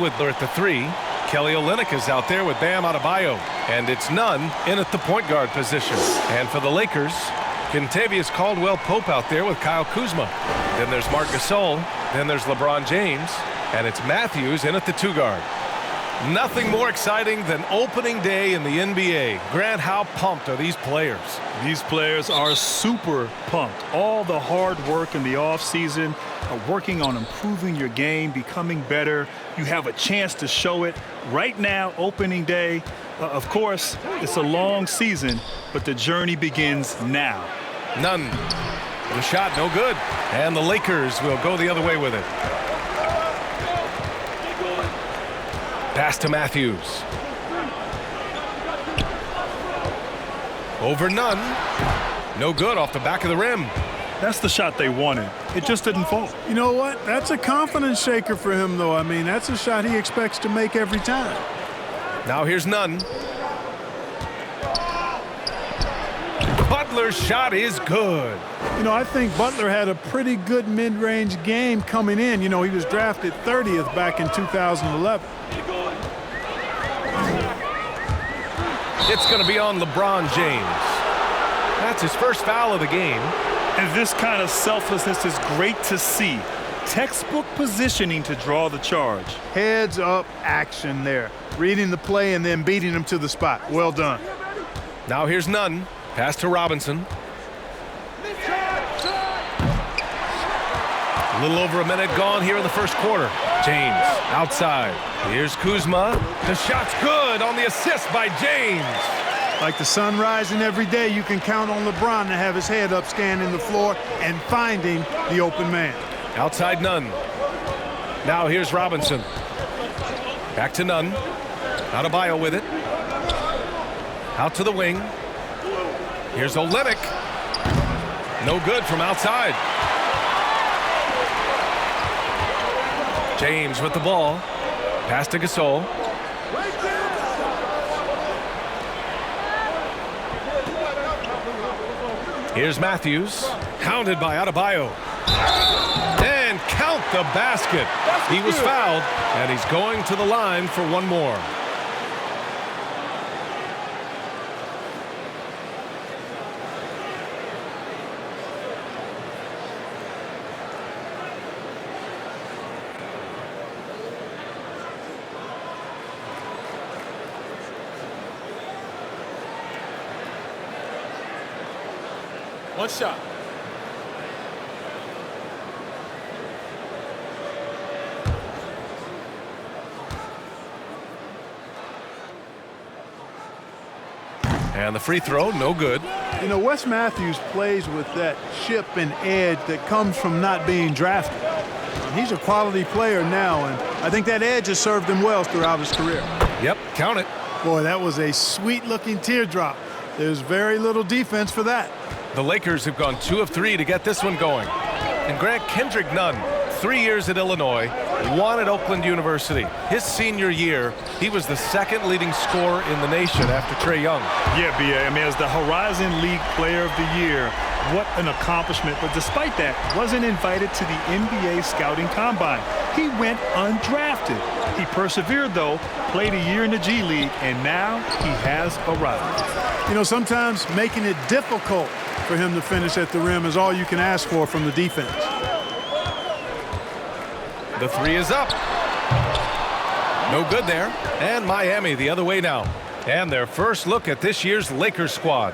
with her at the 3. Kelly Olynyk is out there with Bam Adebayo. And it's Nunn in at the point guard position. And for the Lakers, Kentavious Caldwell-Pope out there with Kyle Kuzma. Then there's Marc Gasol. Then there's LeBron James. And it's Matthews in at the 2 guard. Nothing more exciting than opening day in the NBA. Grant, how pumped are these players? These players are super pumped. All the hard work in the offseason, working on improving your game, becoming better. You have a chance to show it right now, opening day. Of course, it's a long season, but the journey begins now. Nunn. The shot, no good. And the Lakers will go the other way with it. Pass to Matthews. Over Nunn. No good off the back of the rim. That's the shot they wanted. It just didn't fall. You know what? That's a confidence shaker for him, though. I mean, that's a shot he expects to make every time. Now here's Nunn. Butler's shot is good. You know, I think Butler had a pretty good mid-range game coming in. You know, he was drafted 30th back in 2011. It's going to be on LeBron James. That's his first foul of the game. And this kind of selflessness is great to see. Textbook positioning to draw the charge. Heads up action there. Reading the play and then beating him to the spot. Well done. Now here's Nunn. Pass to Robinson. A little over a minute gone here in the first quarter. James outside. Here's Kuzma. The shot's good on the assist by James. Like the sun rising every day, you can count on LeBron to have his head up scanning the floor and finding the open man. Outside Nunn. Now here's Robinson. Back to Nunn. Adebayo with it. Out to the wing. Here's Olynyk. No good from outside. James with the ball. Pass to Gasol. Here's Matthews. Hounded by Adebayo. And count the basket. He was fouled, and he's going to the line for one more. One shot. And the free throw, no good. You know, Wes Matthews plays with that chip and edge that comes from not being drafted. He's a quality player now, and I think that edge has served him well throughout his career. Yep, count it. Boy, that was a sweet-looking teardrop. There's very little defense for that. The Lakers have gone 2 of 3 to get this one going. And Grant, Kendrick Nunn, 3 years at Illinois, 1 at Oakland University. His senior year, he was the second leading scorer in the nation after Trae Young. Yeah, B.A. I mean, as the Horizon League Player of the Year, what an accomplishment. But despite that, wasn't invited to the NBA Scouting Combine. He went undrafted. He persevered, though, played a year in the G League, and now he has arrived. You know, sometimes making it difficult for him to finish at the rim is all you can ask for from the defense. The 3 is up. No good there. And Miami the other way now. And their first look at this year's Lakers squad.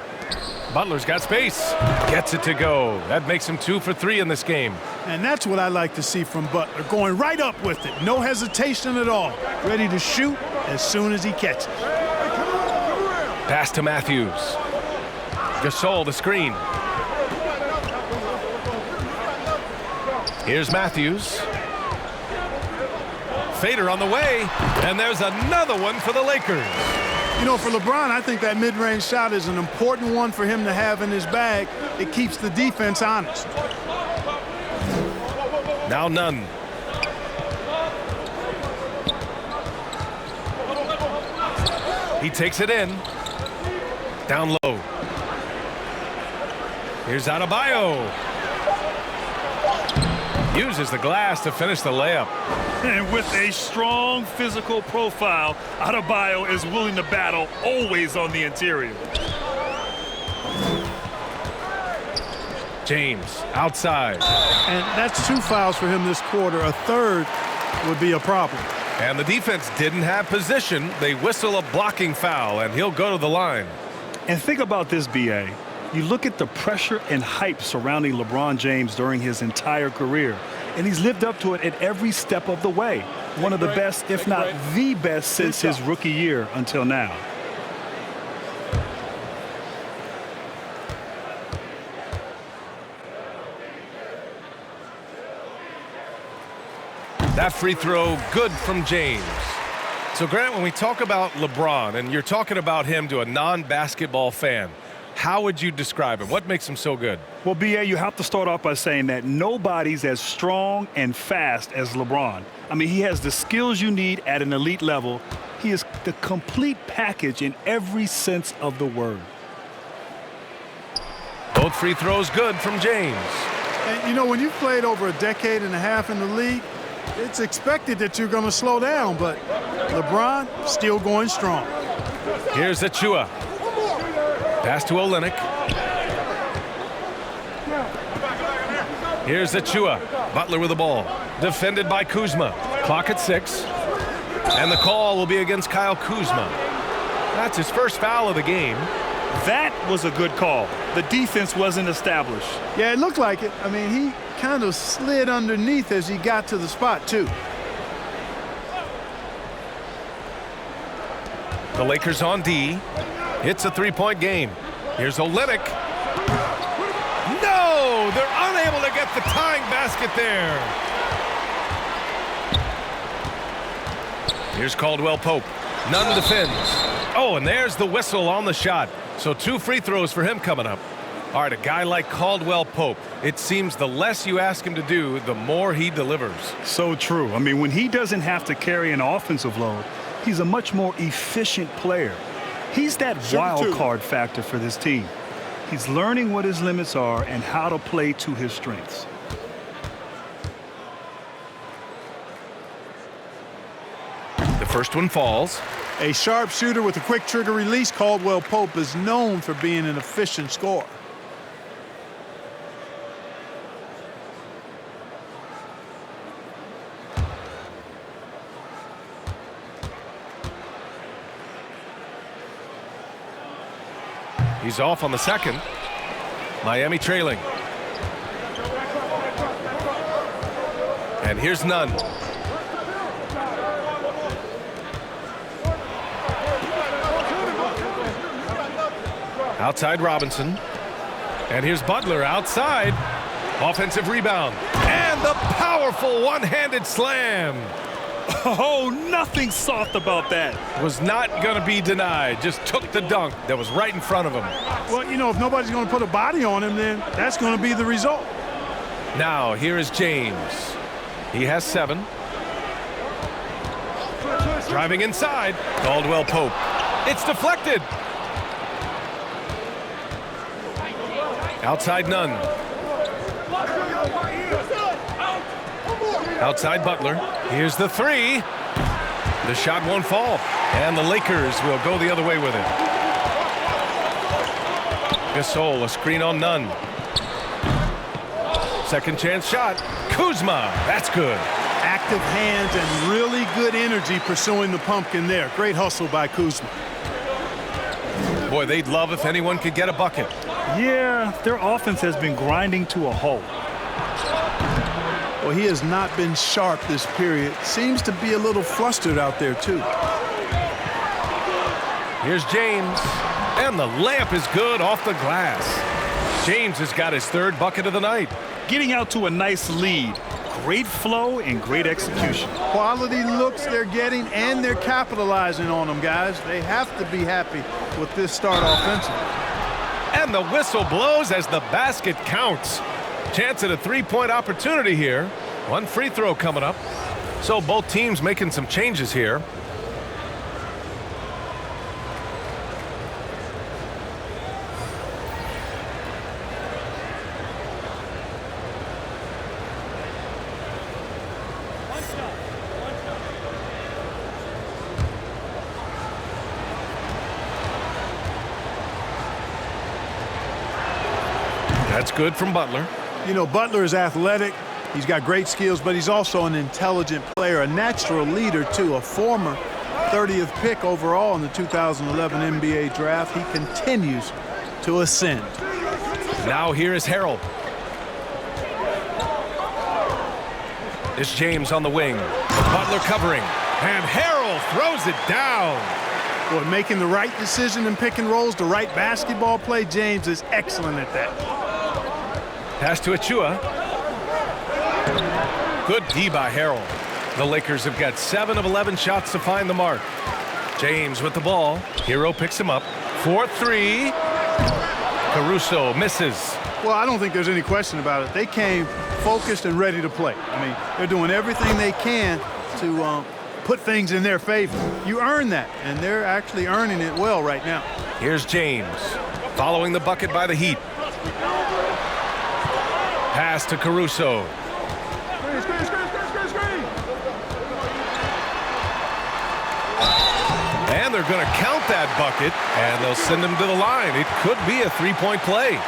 Butler's got space. Gets it to go. That makes him 2 for 3 in this game. And that's what I like to see from Butler. Going right up with it. No hesitation at all. Ready to shoot as soon as he catches. Pass to Matthews. Gasol the screen. Here's Matthews. Fader on the way, and there's another one for the Lakers. You know, for LeBron, I think that mid-range shot is an important one for him to have in his bag. It keeps the defense honest. Now Nunn. He takes it in. Down low. Here's Adebayo. Uses the glass to finish the layup. And with a strong physical profile, Adebayo is willing to battle, always on the interior. James outside. And that's 2 fouls for him this quarter. A third would be a problem. And the defense didn't have position. They whistle a blocking foul, and he'll go to the line. And think about this, B.A. You look at the pressure and hype surrounding LeBron James during his entire career, and he's lived up to it at every step of the way. One of the best, if not the best, since his rookie year until now. That free throw, good from James. So, Grant, when we talk about LeBron, and you're talking about him to a non-basketball fan, how would you describe him? What makes him so good? Well, B.A., you have to start off by saying that nobody's as strong and fast as LeBron. I mean, he has the skills you need at an elite level. He is the complete package in every sense of the word. Both free throws good from James. And, you know, when you've played over a decade and a half in the league, it's expected that you're going to slow down, but LeBron still going strong. Here's Achua. Pass to Olynyk. Here's Achua. Butler with the ball. Defended by Kuzma. Clock at 6. And the call will be against Kyle Kuzma. That's his first foul of the game. That was a good call. The defense wasn't established. Yeah, it looked like it. I mean, he kind of slid underneath as he got to the spot, too. The Lakers on D. It's a three-point game. Here's Olynyk. No! They're unable to get the tying basket there. Here's Caldwell Pope. Nunn defends. Oh, and there's the whistle on the shot. So 2 free throws for him coming up. All right, a guy like Caldwell Pope, it seems the less you ask him to do, the more he delivers. So true. I mean, when he doesn't have to carry an offensive load, he's a much more efficient player. He's that wild card factor for this team. He's learning what his limits are and how to play to his strengths. The first one falls. A sharp shooter with a quick trigger release, Caldwell Pope is known for being an efficient scorer. He's off on the second. Miami trailing. And here's Nunn. Outside Robinson. And here's Butler outside. Offensive rebound. And the powerful one-handed slam. Oh, nothing soft about that. Was not going to be denied. Just took the dunk that was right in front of him. Well, you know, if nobody's going to put a body on him, then that's going to be the result. Now, here is James. He has 7. Driving inside. Caldwell Pope. It's deflected. Outside Nunn. Outside Butler. Here's the 3. The shot won't fall. And the Lakers will go the other way with it. Gasol, a screen on Nunn. Second chance shot. Kuzma. That's good. Active hands and really good energy pursuing the pumpkin there. Great hustle by Kuzma. Boy, they'd love if anyone could get a bucket. Yeah, their offense has been grinding to a halt. Well, he has not been sharp this period. Seems to be a little flustered out there, too. Here's James. And the layup is good off the glass. James has got his 3rd bucket of the night. Getting out to a nice lead. Great flow and great execution. Quality looks they're getting, and they're capitalizing on them, guys. They have to be happy with this start offensively. And the whistle blows as the basket counts. Chance at a 3-point opportunity here. 1 free throw coming up. So both teams making some changes here. That's good from Butler. You know, Butler is athletic. He's got great skills, but he's also an intelligent player, a natural leader, too, a former 30th pick overall in the 2011 NBA draft. He continues to ascend. Now here is Harold. It's James on the wing. Butler covering. And Harold throws it down. Boy, making the right decision in pick and rolls, the right basketball play. James is excellent at that. Pass to Achua. Good D by Harold. The Lakers have got 7 of 11 shots to find the mark. James with the ball. Hero picks him up. 4-3. Caruso misses. Well, I don't think there's any question about it. They came focused and ready to play. I mean, they're doing everything they can to put things in their favor. You earn that, and they're actually earning it well right now. Here's James, following the bucket by the Heat. Pass to Caruso. And they're going to count that bucket, and they'll send him to the line. It could be a three-point play.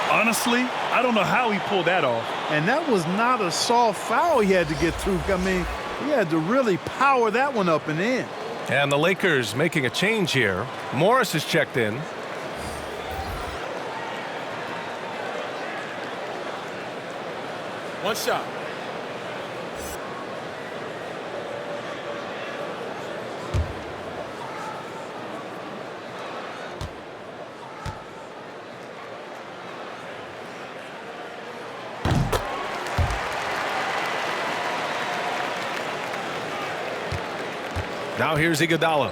Honestly, I don't know how he pulled that off. And that was not a soft foul he had to get through. I mean, he had to really power that one up and in. And the Lakers making a change here. Morris is checked in. One shot. Now here's Iguodala.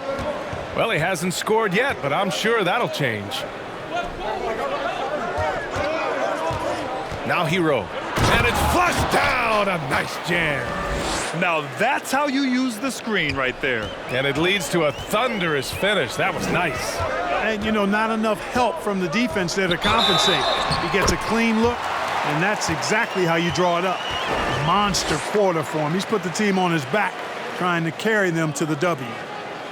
Well, he hasn't scored yet, but I'm sure that'll change. Now Hero. And it's flushed down. A nice jam. Now that's how you use the screen right there. And it leads to a thunderous finish. That was nice. And, you know, not enough help from the defense there to compensate. He gets a clean look, and that's exactly how you draw it up. Monster quarter for him. He's put the team on his back, trying to carry them to the W.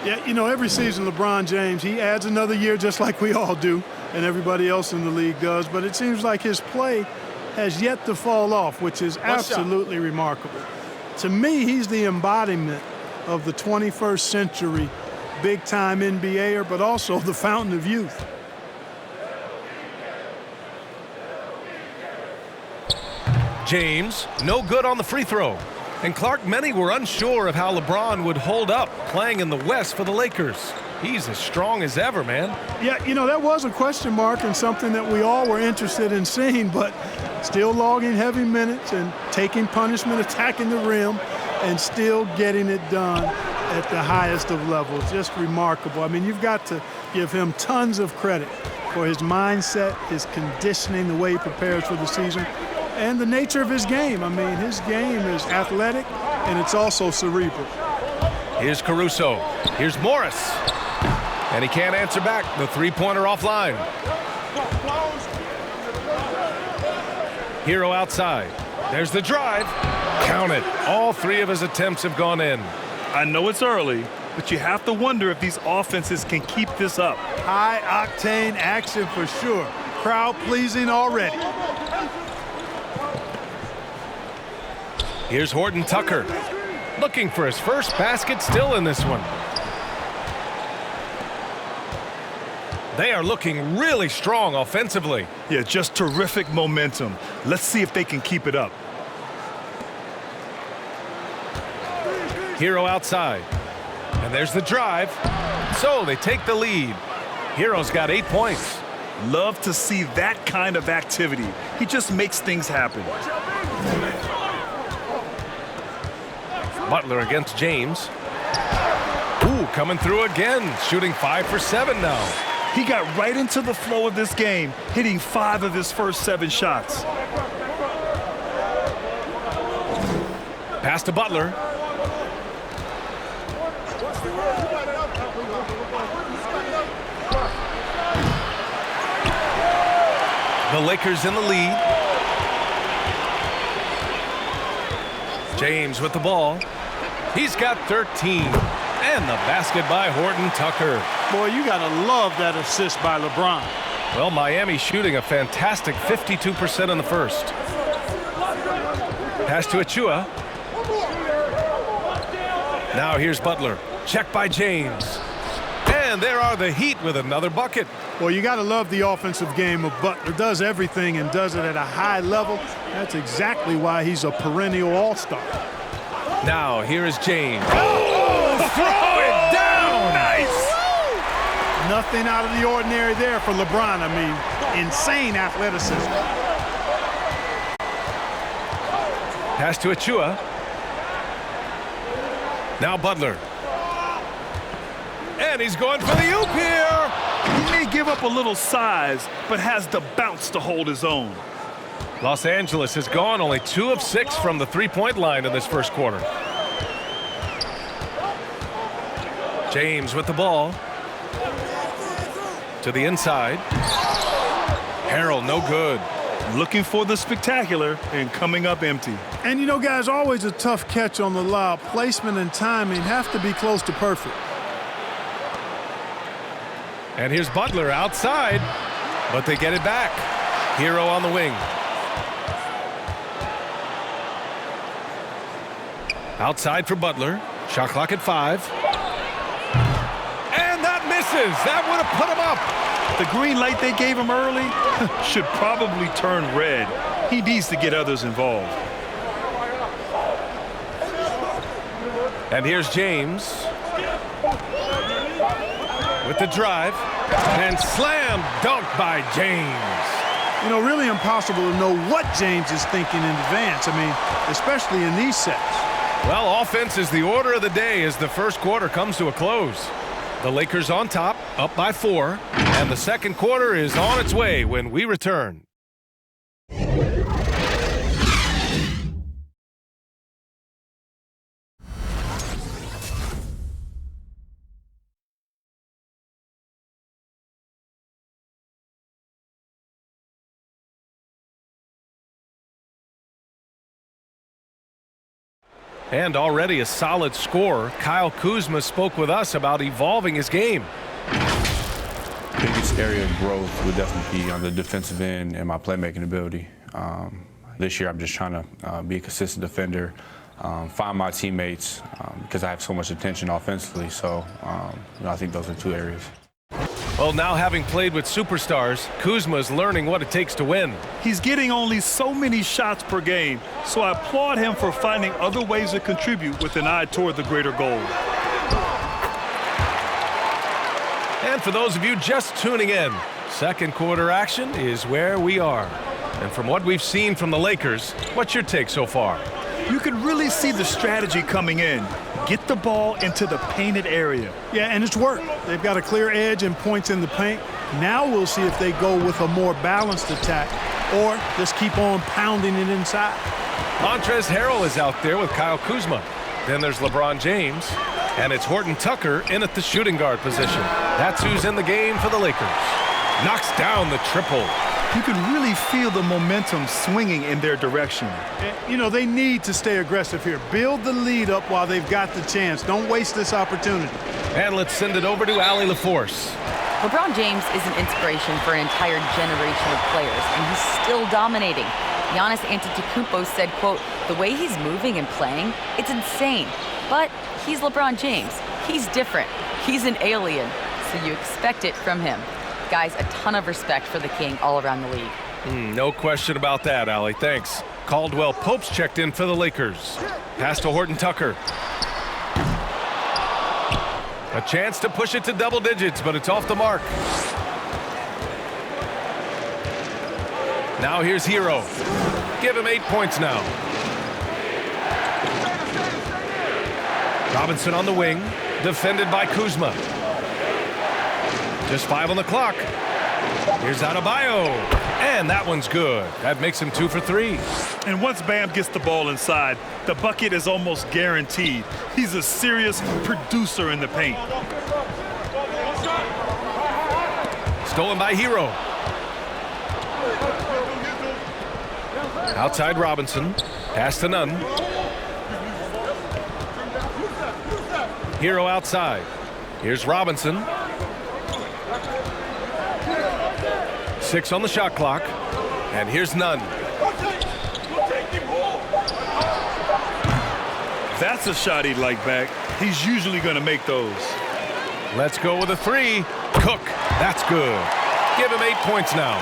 Yeah, you know, every season LeBron James, he adds another year just like we all do, and everybody else in the league does, but it seems like his play has yet to fall off, which is absolutely remarkable. To me, he's the embodiment of the 21st century big-time NBAer, but also the fountain of youth. James, no good on the free throw. And Clark, many were unsure of how LeBron would hold up playing in the West for the Lakers. He's as strong as ever, man. Yeah, you know, that was a question mark and something that we all were interested in seeing, but still logging heavy minutes and taking punishment, attacking the rim, and still getting it done at the highest of levels. Just remarkable. I mean, you've got to give him tons of credit for his mindset, his conditioning, the way he prepares for the season, and the nature of his game. I mean, his game is athletic, and it's also cerebral. Here's Caruso. Here's Morris. And he can't answer back. The three-pointer offline. Hero outside. There's the drive. Count it. All three of his attempts have gone in. I know it's early, but you have to wonder if these offenses can keep this up. High-octane action for sure. Crowd-pleasing already. Here's Horton Tucker. Looking for his first basket still in this one. They are looking really strong offensively. Yeah, just terrific momentum. Let's see if they can keep it up. Hero outside. And there's the drive. So they take the lead. Hero's got 8 points. Love to see that kind of activity. He just makes things happen. Butler against James. Ooh, coming through again. Shooting 5 for 7 now. He got right into the flow of this game, hitting 5 of his first 7 shots. Pass to Butler. The Lakers in the lead. James with the ball. He's got 13. And the basket by Horton Tucker. Boy, you got to love that assist by LeBron. Well, Miami shooting a fantastic 52% in the first. Pass to Achua. Now here's Butler. Check by James. And there are the Heat with another bucket. Well, you got to love the offensive game of Butler. Does everything and does it at a high level. That's exactly why he's a perennial all-star. Now here is James. Oh, throw it down! Nice! Nothing out of the ordinary there for LeBron. I mean, insane athleticism. Pass to Achua. Now Butler. And he's going for the oop here. He may give up a little size, but has the bounce to hold his own. Los Angeles has gone only 2 of 6 from the three-point line in this first quarter. James with the ball. To the inside. Harrell, no good. Looking for the spectacular and coming up empty. And you know, guys, always a tough catch on the lob. Placement and timing have to be close to perfect. And here's Butler outside, but they get it back. Hero on the wing. Outside for Butler. Shot clock at 5. And that misses. That would have put him up. The green light they gave him early should probably turn red. He needs to get others involved. And here's James. With the drive. And slam dunk by James. You know, really impossible to know what James is thinking in advance. I mean, especially in these sets. Well, offense is the order of the day as the first quarter comes to a close. The Lakers on top, up by 4, and the second quarter is on its way when we return. And already a solid scorer, Kyle Kuzma spoke with us about evolving his game. Biggest area of growth would definitely be on the defensive end and my playmaking ability. This year I'm just trying to be a consistent defender, find my teammates because I have so much attention offensively. So I think those are 2 areas. Well, now having played with superstars, Kuzma's learning what it takes to win. He's getting only so many shots per game, so I applaud him for finding other ways to contribute with an eye toward the greater goal. And for those of you just tuning in, second quarter action is where we are. And from what we've seen from the Lakers, what's your take so far? You can really see the strategy coming in. Get the ball into the painted area. Yeah, and it's worked. They've got a clear edge and points in the paint. Now we'll see if they go with a more balanced attack or just keep on pounding it inside. Montrezl Harrell is out there with Kyle Kuzma. Then there's LeBron James. And it's Horton Tucker in at the shooting guard position. That's who's in the game for the Lakers. Knocks down the triple. You can really feel the momentum swinging in their direction. You know, they need to stay aggressive here. Build the lead up while they've got the chance. Don't waste this opportunity. And let's send it over to Allie LaForce. LeBron James is an inspiration for an entire generation of players, and he's still dominating. Giannis Antetokounmpo said, quote, "The way he's moving and playing, it's insane. But he's LeBron James. He's different. He's an alien. So you expect it from him." Guys, a ton of respect for the King all around the league. No question about that, Allie. Thanks. Caldwell Pope's checked in for the Lakers. Pass to Horton Tucker. A chance to push it to double digits, but it's off the mark. Now here's Hero. Give him 8 points now. Robinson on the wing, defended by Kuzma. Just 5 on the clock. Here's Adebayo. And that one's good. That makes him 2 for 3. And once Bam gets the ball inside, the bucket is almost guaranteed. He's a serious producer in the paint. Stolen by Hero. Outside Robinson. Pass to Nunn. Hero outside. Here's Robinson. 6 on the shot clock. And here's Nunn. That's a shot he'd like back. He's usually going to make those. Let's go with a 3. Cook. That's good. Give him 8 points now.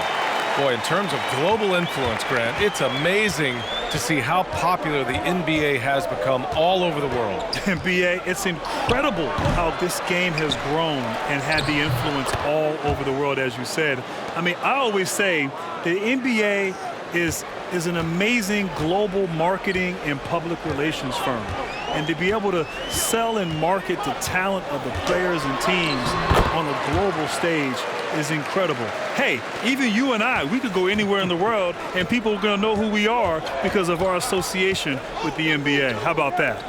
Boy, in terms of global influence, Grant, it's amazing to see how popular the NBA has become all over the world. NBA, it's incredible how this game has grown and had the influence all over the world, as you said. I mean, I always say the NBA is an amazing global marketing and public relations firm. And to be able to sell and market the talent of the players and teams on a global stage is incredible. Hey, even you and I, we could go anywhere in the world and people are going to know who we are because of our association with the NBA. How about that?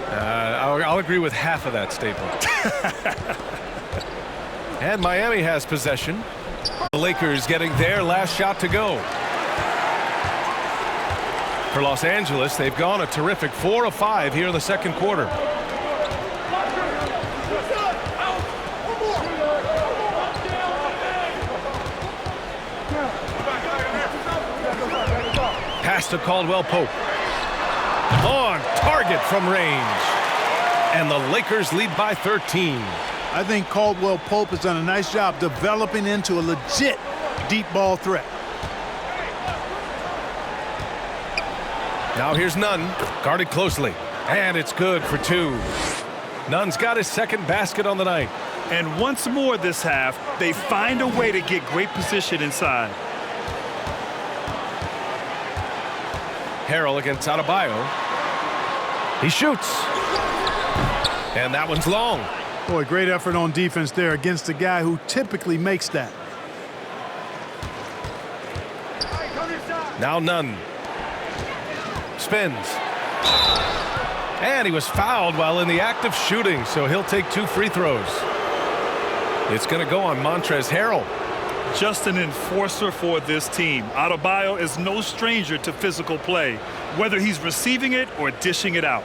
I'll agree with half of that statement. And Miami has possession. The Lakers getting their last shot to go. For Los Angeles, they've gone a terrific 4 of 5 here in the second quarter. Pass to Caldwell Pope. On target from range. And the Lakers lead by 13. I think Caldwell Pope has done a nice job developing into a legit deep ball threat. Now here's Nunn, guarded closely, and it's good for 2. Nunn's got his second basket on the night. And once more this half, they find a way to get great position inside. Harrell against Adebayo. He shoots. And that one's long. Boy, great effort on defense there against a guy who typically makes that. Now Nunn. Spins. And he was fouled while in the act of shooting, so he'll take 2 free throws. It's going to go on Montrezl Harrell. Just an enforcer for this team. Adebayo is no stranger to physical play, whether he's receiving it or dishing it out.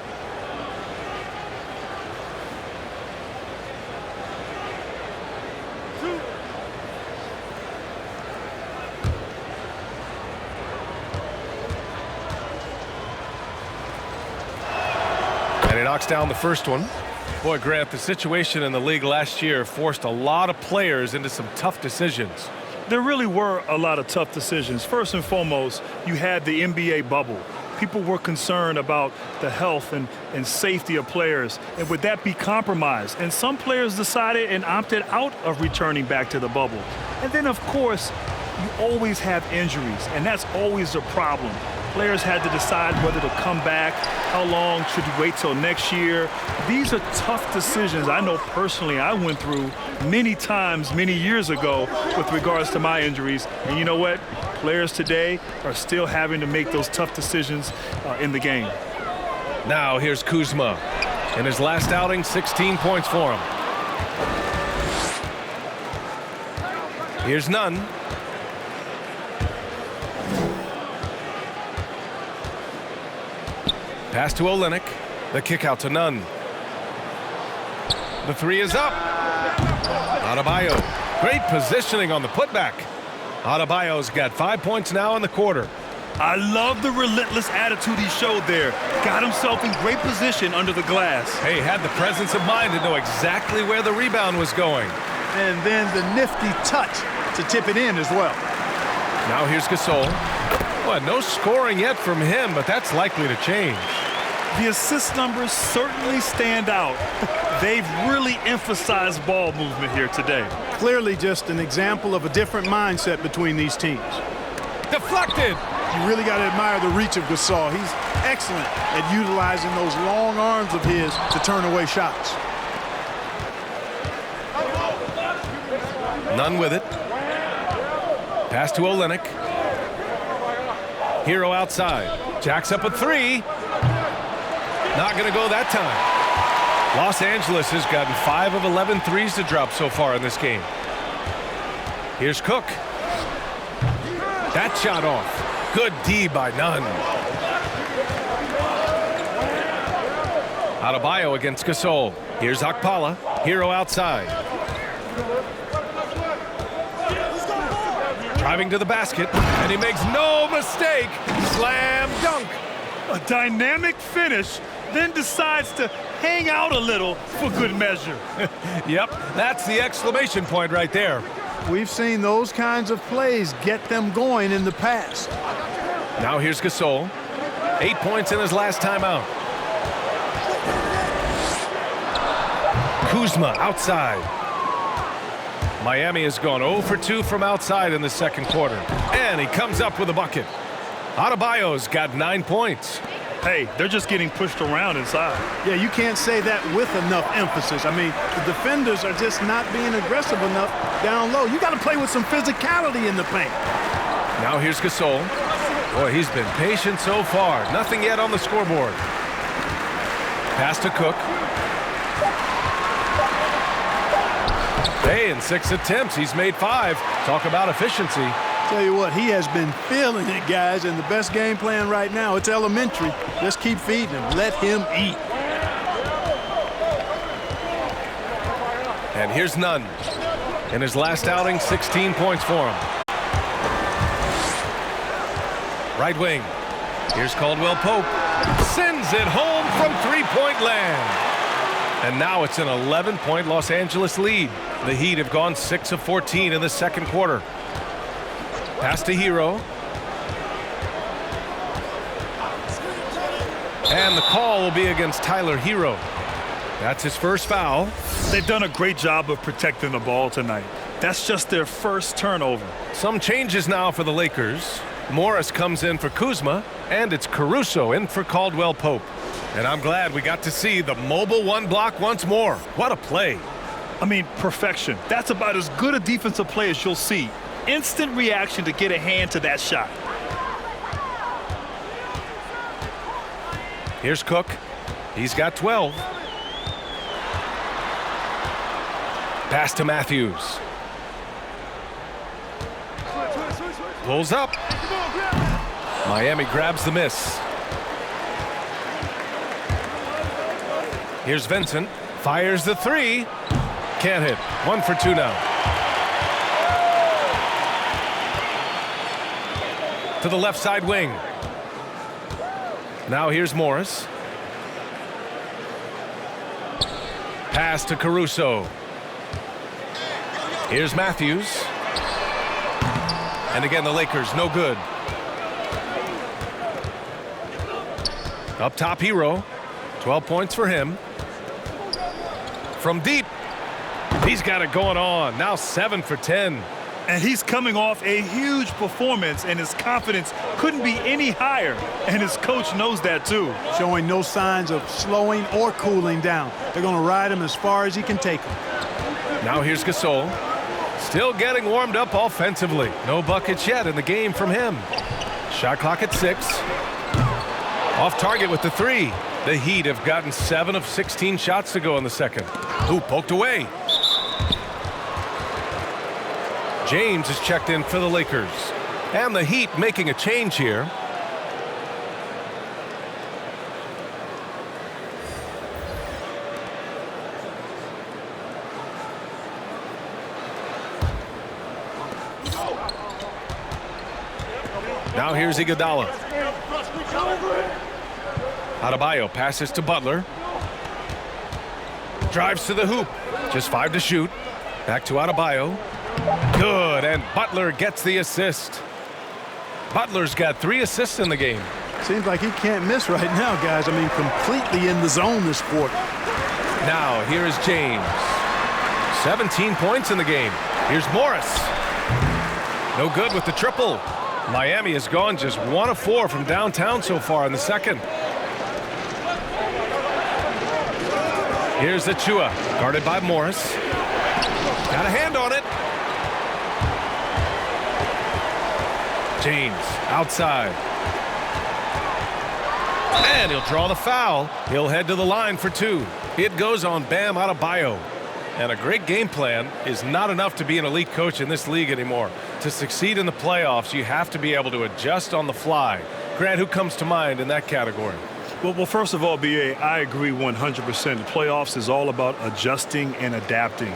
And he knocks down the first one. Boy, Grant, the situation in the league last year forced a lot of players into some tough decisions. There really were a lot of tough decisions. First and foremost, you had the NBA bubble. People were concerned about the health and safety of players, and would that be compromised? And some players decided and opted out of returning back to the bubble. And then, of course, you always have injuries, and that's always a problem. Players had to decide whether to come back, how long, should you wait till next year. These are tough decisions I know personally I went through many times, many years ago with regards to my injuries. And you know what? Players today are still having to make those tough decisions in the game. Now here's Kuzma. In his last outing, 16 points for him. Here's Nunn. Pass to Olynyk. The kick out to Nunn. The 3 is up. Adebayo. Great positioning on the putback. Adebayo's got 5 points now in the quarter. I love the relentless attitude he showed there. Got himself in great position under the glass. Hey, had the presence of mind to know exactly where the rebound was going. And then the nifty touch to tip it in as well. Now here's Gasol. Well, no scoring yet from him, but that's likely to change. The assist numbers certainly stand out. They've really emphasized ball movement here today. Clearly just an example of a different mindset between these teams. Deflected. You really got to admire the reach of Gasol. He's excellent at utilizing those long arms of his to turn away shots. Nunn with it. Pass to Olynyk. Hero outside. Jacks up a 3. Not going to go that time. Los Angeles has gotten 5 of 11 threes to drop so far in this game. Here's Cook. That shot off. Good D by Nunn. Adebayo against Gasol. Here's Okpala. Hero outside. Driving to the basket, and he makes no mistake. Slam dunk. A dynamic finish, then decides to hang out a little for good measure. Yep, that's the exclamation point right there. We've seen those kinds of plays get them going in the past. Now here's Gasol. 8 points in his last timeout. Kuzma outside. Miami has gone 0 for 2 from outside in the second quarter. And he comes up with a bucket. Adebayo's got 9 points. Hey, they're just getting pushed around inside. Yeah, you can't say that with enough emphasis. I mean, the defenders are just not being aggressive enough down low. You got to play with some physicality in the paint. Now here's Gasol. Boy, he's been patient so far. Nothing yet on the scoreboard. Pass to Cook. Hey, in 6 attempts, he's made 5. Talk about efficiency. Tell you what, he has been feeling it, guys, and the best game plan right now, it's elementary. Just keep feeding him. Let him eat. And here's Nunn. In his last outing, 16 points for him. Right wing. Here's Caldwell Pope. Sends it home from three-point land. And now it's an 11-point Los Angeles lead. The Heat have gone 6 of 14 in the second quarter. Pass to Hero. And the call will be against Tyler Hero. That's his first foul. They've done a great job of protecting the ball tonight. That's just their first turnover. Some changes now for the Lakers. Morris comes in for Kuzma, and it's Caruso in for Caldwell Pope. And I'm glad we got to see the mobile one block once more. What a play. I mean, perfection. That's about as good a defensive play as you'll see. Instant reaction to get a hand to that shot. Here's Cook. He's got 12. Pass to Matthews. Pulls up. Miami grabs the miss. Here's Vincent. Fires the three. Can't hit. 1 for 2 now. To the left side wing. Now here's Morris. Pass to Caruso. Here's Matthews. And again, the Lakers, no good. Up top, Hero. 12 points for him. From deep. He's got it going on. Now 7 for 10. And he's coming off a huge performance, and his confidence couldn't be any higher. And his coach knows that, too. Showing no signs of slowing or cooling down. They're going to ride him as far as he can take him. Now here's Gasol. Still getting warmed up offensively. No buckets yet in the game from him. Shot clock at 6. Off target with the 3. The Heat have gotten 7 of 16 shots to go in the second. Who poked away? James is checked in for the Lakers. And the Heat making a change here. Now here's Iguodala. Adebayo passes to Butler. Drives to the hoop. Just 5 to shoot. Back to Adebayo. Good, and Butler gets the assist. Butler's got 3 assists in the game. Seems like he can't miss right now, guys. I mean, completely in the zone this quarter. Now, here is James. 17 points in the game. Here's Morris. No good with the triple. Miami has gone just 1 of 4 from downtown so far in the second. Here's Achua, guarded by Morris. Got a hand on it. James outside. And he'll draw the foul. He'll head to the line for 2. It goes on Bam Adebayo. And a great game plan is not enough to be an elite coach in this league anymore. To succeed in the playoffs, you have to be able to adjust on the fly. Grant, who comes to mind in that category? Well, first of all, B.A., I agree 100%. The playoffs is all about adjusting and adapting.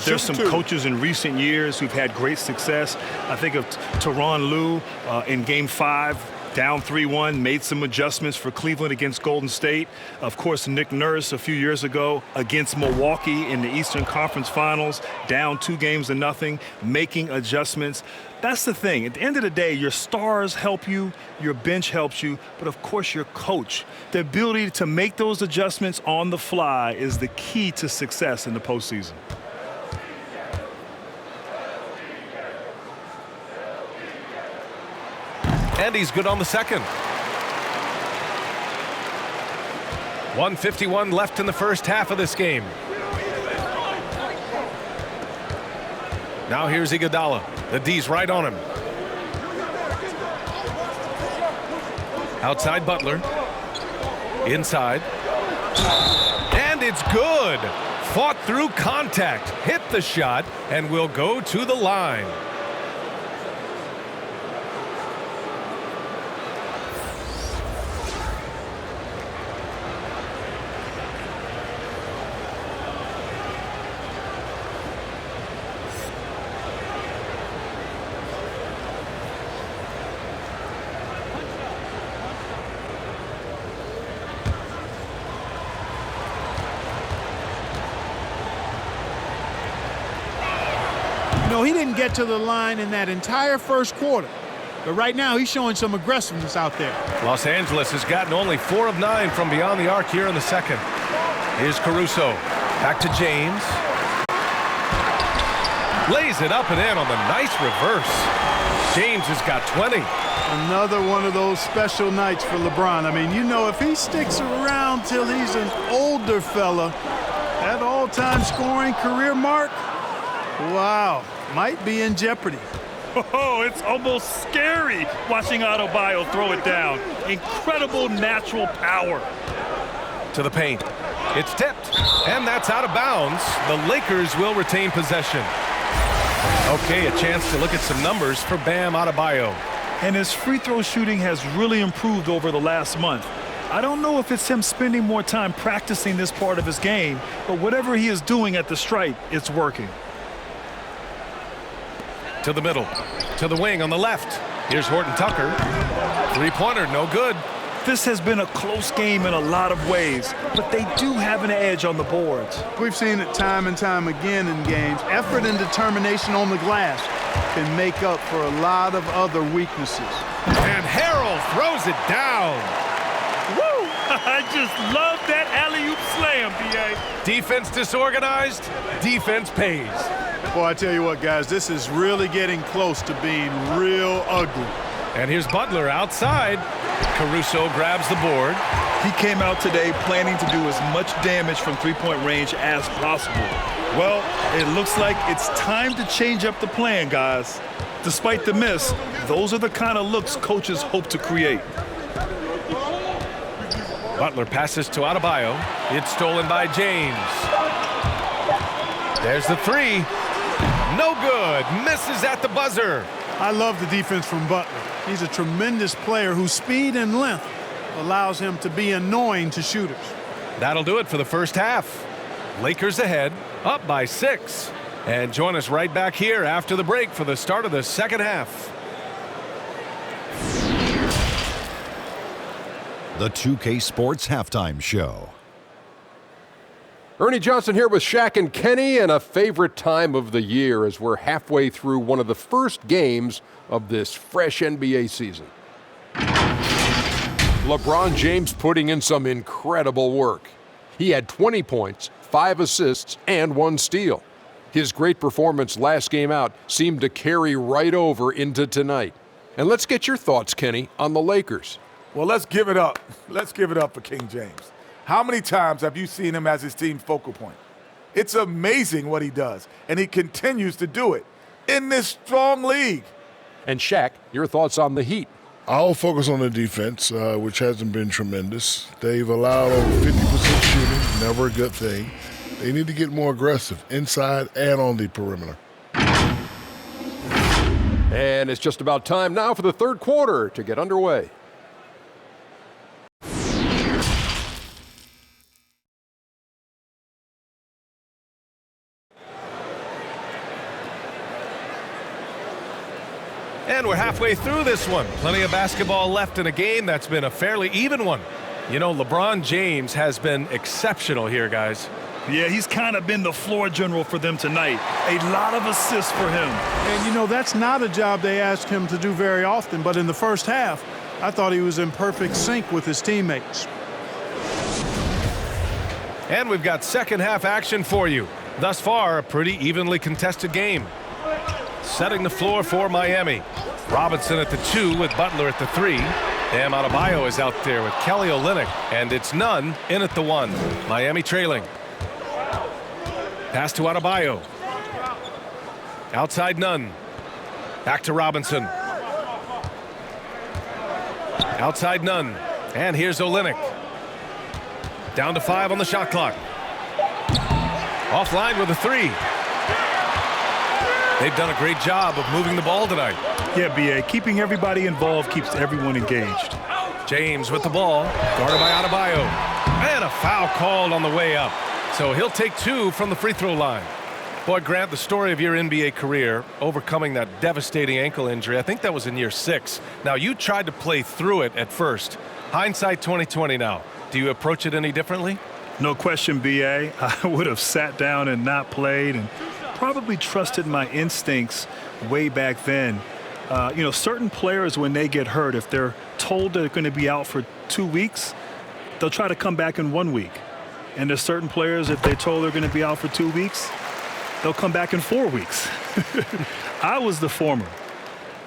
There's some coaches in recent years who've had great success. I think of Tyronn Lue in Game 5. Down 3-1, made some adjustments for Cleveland against Golden State. Of course, Nick Nurse a few years ago against Milwaukee in the Eastern Conference Finals, down 2-0, making adjustments. That's the thing. At the end of the day, your stars help you, your bench helps you, but of course your coach. The ability to make those adjustments on the fly is the key to success in the postseason. And he's good on the second. 1:51 left in the first half of this game. Now here's Iguodala. The D's right on him. Outside Butler. Inside. And it's good. Fought through contact. Hit the shot and will go to the line. No, he didn't get to the line in that entire first quarter. But right now, he's showing some aggressiveness out there. Los Angeles has gotten only 4 of 9 from beyond the arc here in the second. Here's Caruso. Back to James. Lays it up and in on the nice reverse. James has got 20. Another one of those special nights for LeBron. I mean, you know, if he sticks around till he's an older fella, that all-time scoring career mark, wow, might be in jeopardy. Oh, it's almost scary watching Adebayo throw it down. Incredible natural power. To the paint. It's tipped, and that's out of bounds. The Lakers will retain possession. Okay, a chance to look at some numbers for Bam Adebayo. And his free throw shooting has really improved over the last month. I don't know if it's him spending more time practicing this part of his game, but whatever he is doing at the stripe, it's working. To the middle, to the wing on the left. Here's Horton Tucker. Three-pointer, no good. This has been a close game in a lot of ways, but they do have an edge on the boards. We've seen it time and time again in games. Effort and determination on the glass can make up for a lot of other weaknesses. And Harrell throws it down. Woo! I just love that alley-oop slam, B.A. Defense disorganized, defense pays. Boy, I tell you what, guys, this is really getting close to being real ugly. And here's Butler outside. Caruso grabs the board. He came out today planning to do as much damage from three-point range as possible. Well, it looks like it's time to change up the plan, guys. Despite the miss, those are the kind of looks coaches hope to create. Butler passes to Adebayo. It's stolen by James. There's the three. No good. Misses at the buzzer. I love the defense from Butler. He's a tremendous player whose speed and length allows him to be annoying to shooters. That'll do it for the first half. Lakers ahead, up by 6. And join us right back here after the break for the start of the second half. The 2K Sports Halftime Show. Ernie Johnson here with Shaq and Kenny, and a favorite time of the year as we're halfway through one of the first games of this fresh NBA season. LeBron James putting in some incredible work. He had 20 points, 5 assists, and 1 steal. His great performance last game out seemed to carry right over into tonight. And let's get your thoughts, Kenny, on the Lakers. Well, let's give it up. Let's give it up for King James. How many times have you seen him as his team's focal point? It's amazing what he does, and he continues to do it in this strong league. And Shaq, your thoughts on the Heat? I'll focus on the defense, which hasn't been tremendous. They've allowed over 50% shooting, never a good thing. They need to get more aggressive inside and on the perimeter. And it's just about time now for the third quarter to get underway. And we're halfway through this one. Plenty of basketball left in a game that's been a fairly even one. You know, LeBron James has been exceptional here, guys. Yeah, he's kind of been the floor general for them tonight. A lot of assists for him. And, you know, that's not a job they ask him to do very often, but in the first half, I thought he was in perfect sync with his teammates. And we've got second half action for you. Thus far, a pretty evenly contested game. Setting the floor for Miami. Robinson at the 2 with Butler at the 3. Bam Adebayo is out there with Kelly Olynyk. And it's Nunn in at the 1. Miami trailing. Pass to Adebayo. Outside Nunn. Back to Robinson. Outside Nunn. And here's Olynyk. Down to 5 on the shot clock. Offline with a 3. They've done a great job of moving the ball tonight. Yeah, B.A., keeping everybody involved keeps everyone engaged. James with the ball, guarded by Adebayo. And a foul called on the way up. So he'll take 2 from the free throw line. Boy, Grant, the story of your NBA career, overcoming that devastating ankle injury, I think that was in year 6. Now, you tried to play through it at first. Hindsight 2020 now. Do you approach it any differently? No question, B.A. I would have sat down and not played and probably trusted my instincts way back then. You know, certain players, when they get hurt, if they're told they're going to be out for 2 weeks, they'll try to come back in 1 week. And there's certain players, if they're told they're going to be out for 2 weeks, they'll come back in 4 weeks. I was the former.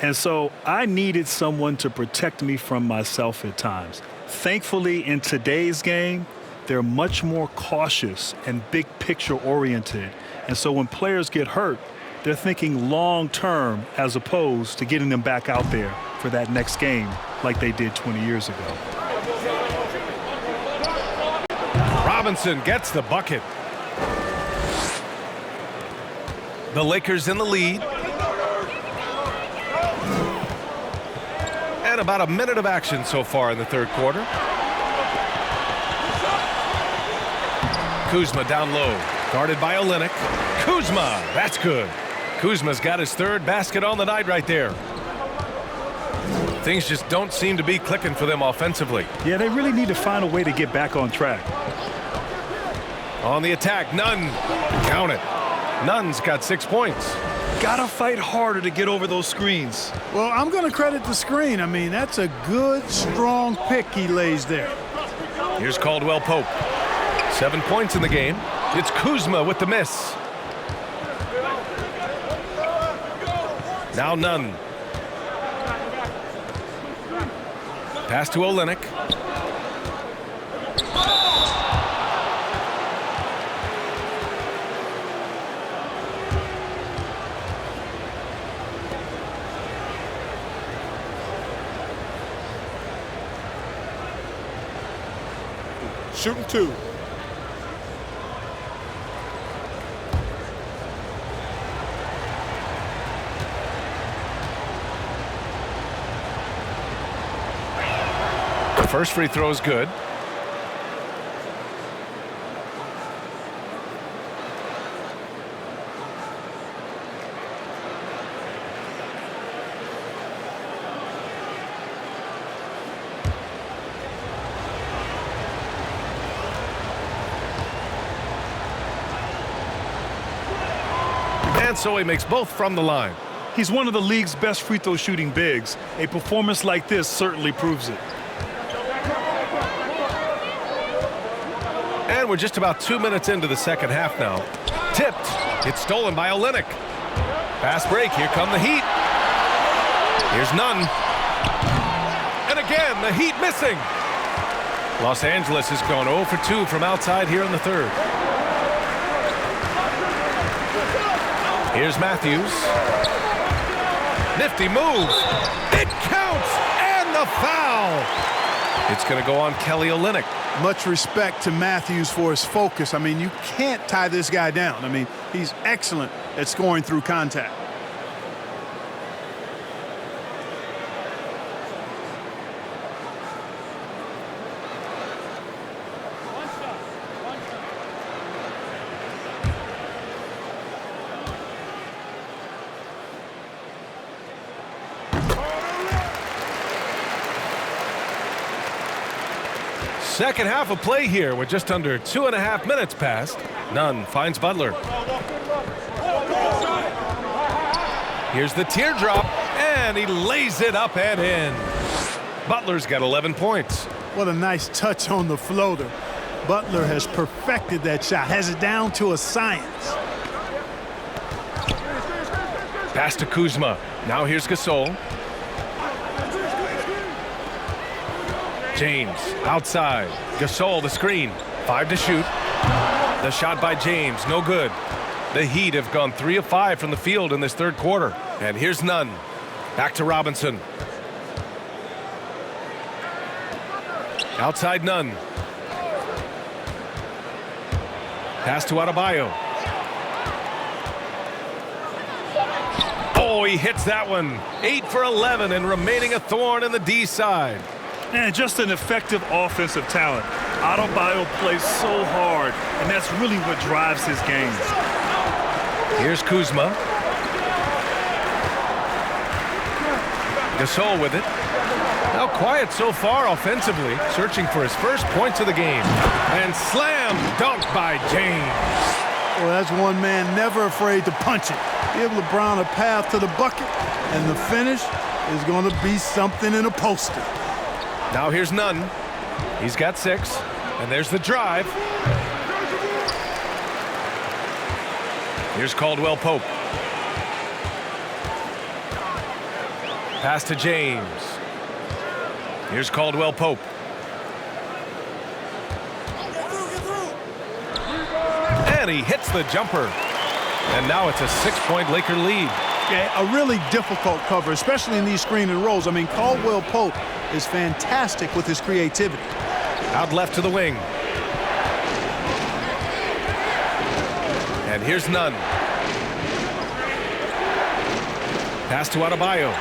And so I needed someone to protect me from myself at times. Thankfully, in today's game, they're much more cautious and big picture oriented. And so when players get hurt, they're thinking long term as opposed to getting them back out there for that next game like they did 20 years ago. Robinson gets the bucket. The Lakers in the lead. And about a minute of action so far in the third quarter. Kuzma down low, guarded by Olynyk. Kuzma, that's good. Kuzma's got his 3rd basket on the night right there. Things just don't seem to be clicking for them offensively. Yeah, they really need to find a way to get back on track. On the attack, Nunn. Count it. Nunn's got 6 points. Gotta fight harder to get over those screens. Well, I'm going to credit the screen. I mean, that's a good, strong pick he lays there. Here's Caldwell Pope. 7 points in the game. It's Kuzma with the miss. Now Nunn. Pass to Olynyk. Shooting 2. The first free throw is good. And so he makes both from the line. He's one of the league's best free throw shooting bigs. A performance like this certainly proves it. And we're just about 2 minutes into the second half now. Tipped. It's stolen by Olynyk. Fast break. Here come the Heat. Here's Nunn. And again, the Heat missing. Los Angeles has gone 0 for 2 from outside here in the third. Here's Matthews. Nifty move. It counts. And the foul. It's going to go on Kelly Olynyk. Much respect to Matthews for his focus. I mean, you can't tie this guy down. I mean, he's excellent at scoring through contact. Second half of play here with just under 2.5 minutes passed. Nunn finds Butler. Here's the teardrop, and he lays it up and in. Butler's got 11 points. What a nice touch on the floater. Butler has perfected that shot, has it down to a science. Pass to Kuzma. Now here's Gasol. James outside. Gasol the screen. 5 to shoot. The shot by James, no good. The Heat have gone 3 of 5 from the field in this third quarter. And here's Nunn. Back to Robinson. Outside Nunn. Pass to Adebayo. Oh, he hits that one. 8 for 11 and remaining a thorn in the D side. And just an effective offensive talent. Adebayo plays so hard, and that's really what drives his game. Here's Kuzma. Gasol with it. Now quiet so far offensively, searching for his first points of the game. And slam dunk by James. Well, that's one man never afraid to punch it. Give LeBron a path to the bucket, and the finish is going to be something in a poster. Now here's Nunn. He's got 6, and there's the drive. Here's Caldwell Pope. Pass to James. Here's Caldwell Pope. And he hits the jumper. And now it's a 6-point Laker lead. Yeah, a really difficult cover, especially in these screen and rolls. I mean, Caldwell Pope is fantastic with his creativity. Out left to the wing. And here's Nunn. Pass to Adebayo.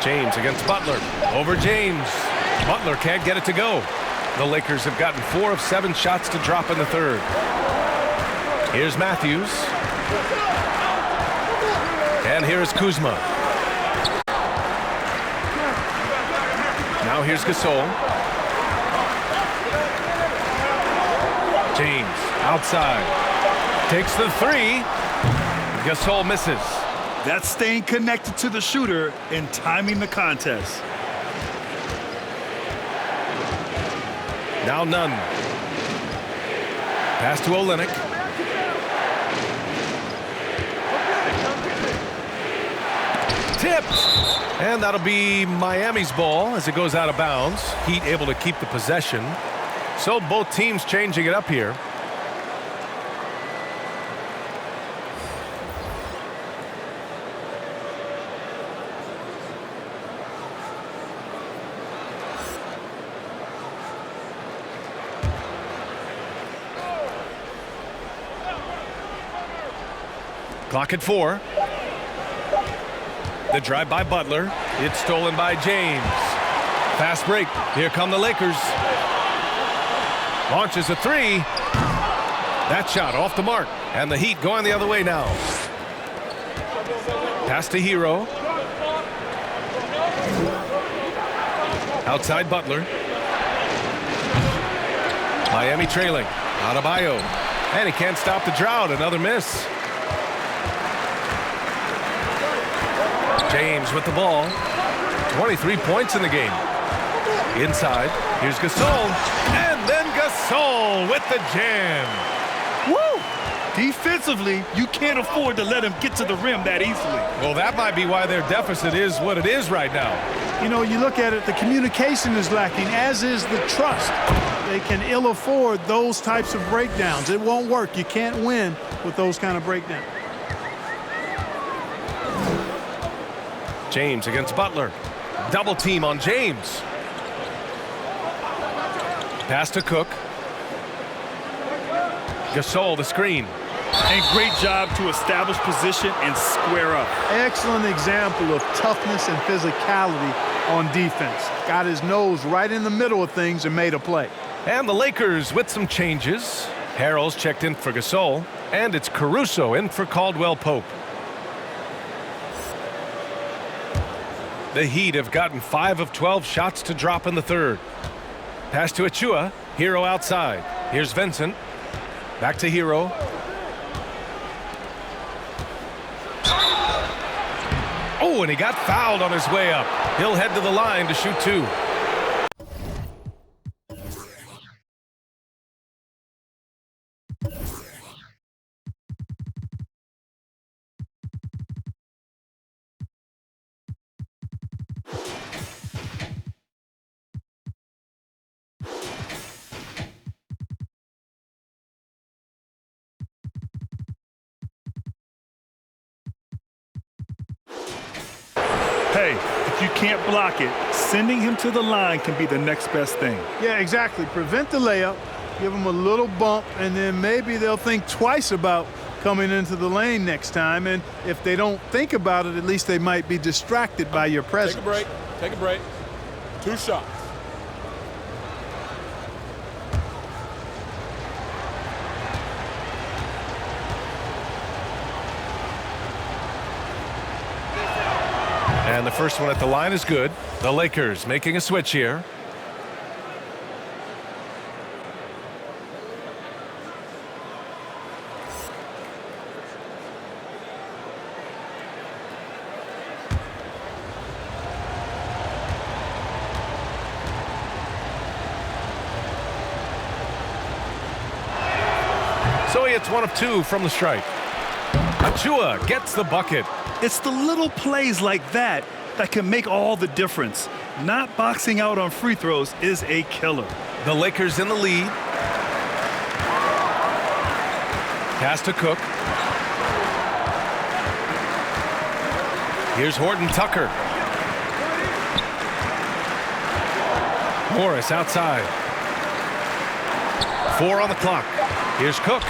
James against Butler. Over James. Butler can't get it to go. The Lakers have gotten 4 of 7 shots to drop in the third. Here's Matthews. And here's Kuzma. Now here's Gasol. James outside. Takes the 3. Gasol misses. That's staying connected to the shooter and timing the contest. Now Nunn. Pass to Olynyk. Tipped. And that'll be Miami's ball as it goes out of bounds. Heat able to keep the possession. So both teams changing it up here. Clock at 4. The drive by Butler. It's stolen by James. Fast break. Here come the Lakers. Launches a 3. That shot off the mark. And the Heat going the other way now. Pass to Hero. Outside Butler. Miami trailing. Adebayo. And he can't stop the drought. Another miss. James with the ball. 23 points in the game. Inside. Here's Gasol. And then Gasol with the jam. Woo! Defensively, you can't afford to let him get to the rim that easily. Well, that might be why their deficit is what it is right now. You know, you look at it, the communication is lacking, as is the trust. They can ill afford those types of breakdowns. It won't work. You can't win with those kind of breakdowns. James against Butler. Double team on James. Pass to Cook. Gasol the screen. And great job to establish position and square up. Excellent example of toughness and physicality on defense. Got his nose right in the middle of things and made a play. And the Lakers with some changes. Harrell's checked in for Gasol. And it's Caruso in for Caldwell Pope. The Heat have gotten 5 of 12 shots to drop in the third. Pass to Achua. Hero outside. Here's Vincent. Back to Hero. Oh, and he got fouled on his way up. He'll head to the line to shoot 2. Hey, if you can't block it, sending him to the line can be the next best thing. Yeah, exactly. Prevent the layup, give them a little bump, and then maybe they'll think twice about coming into the lane next time. And if they don't think about it, at least they might be distracted by your presence. Take a break. Take a break. 2 shots. And the first one at the line is good. The Lakers making a switch here. So he hits 1 of 2 from the strike. Achua gets the bucket. It's the little plays like that that can make all the difference. Not boxing out on free throws is a killer. The Lakers in the lead. Pass to Cook. Here's Horton Tucker. Morris outside. 4 on the clock. Here's Cook.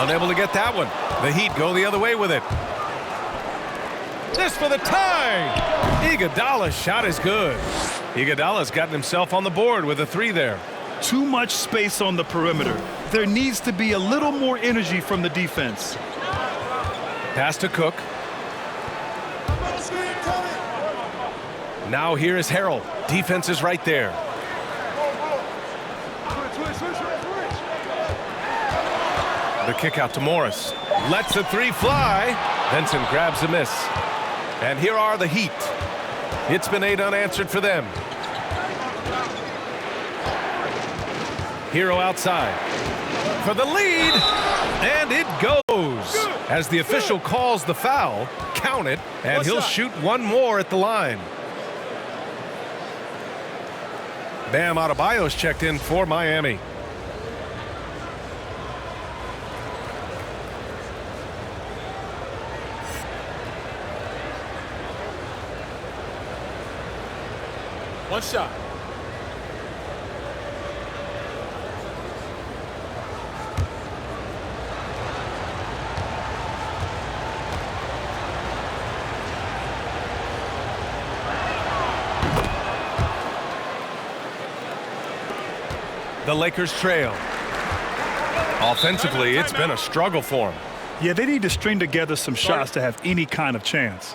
Unable to get that one. The Heat go the other way with it. This for the tie. Iguodala's shot is good. Iguodala's gotten himself on the board with a 3 there. Too much space on the perimeter. There needs to be a little more energy from the defense. Pass to Cook. Now here is Harrell. Defense is right there. The kick out to Morris. Lets the 3 fly. Vincent grabs a miss. And here are the Heat. It's been 8 unanswered for them. Hero outside for the lead. And it goes. As the official calls the foul, count it, and he'll shoot 1 more at the line. Bam Adebayo's checked in for Miami. One shot. The Lakers trail. Offensively, it's been a struggle for them. Yeah, they need to string together some shots to have any kind of chance.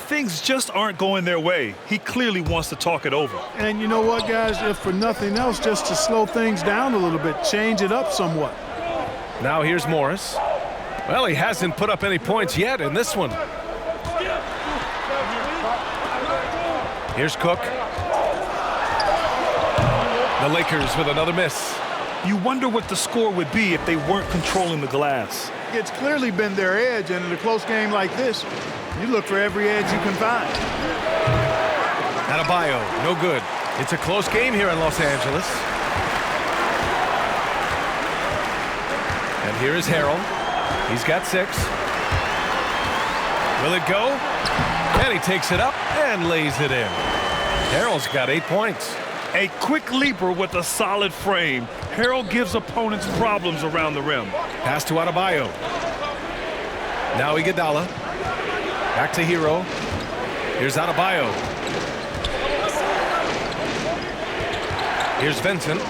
things just aren't going their way. He clearly wants to talk it over. And you know what, guys? If for nothing else, just to slow things down a little bit, change it up somewhat. Now here's Morris. Well, he hasn't put up any points yet in this one. Here's Cook. The Lakers with another miss. You wonder what the score would be if they weren't controlling the glass. It's clearly been their edge, and in a close game like this, you look for every edge you can find. Adebayo, no good. It's a close game here in Los Angeles. And here is Harrell. He's got 6. Will it go? And he takes it up and lays it in. Harrell's got 8 points. A quick leaper with a solid frame. Harrell gives opponents problems around the rim. Pass to Adebayo. Now Iguodala. Back to Hero. Here's Adebayo. Here's Vincent.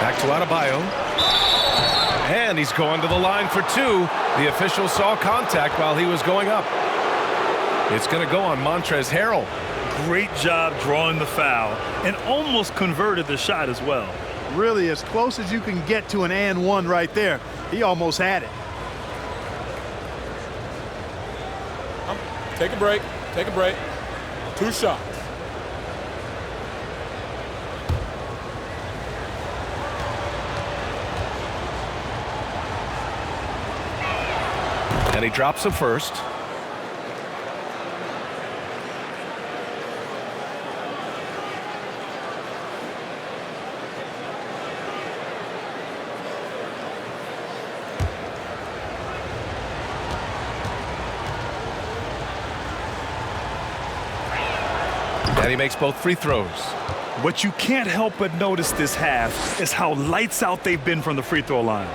Back to Adebayo. And he's going to the line for 2. The official saw contact while he was going up. It's going to go on Montrezl Harrell. Great job drawing the foul and almost converted the shot as well. Really, as close as you can get to an and one right there. He almost had it. Take a break. Take a break. 2 shots. And he drops the first. And he makes both free throws. What you can't help but notice this half is how lights out they've been from the free throw line.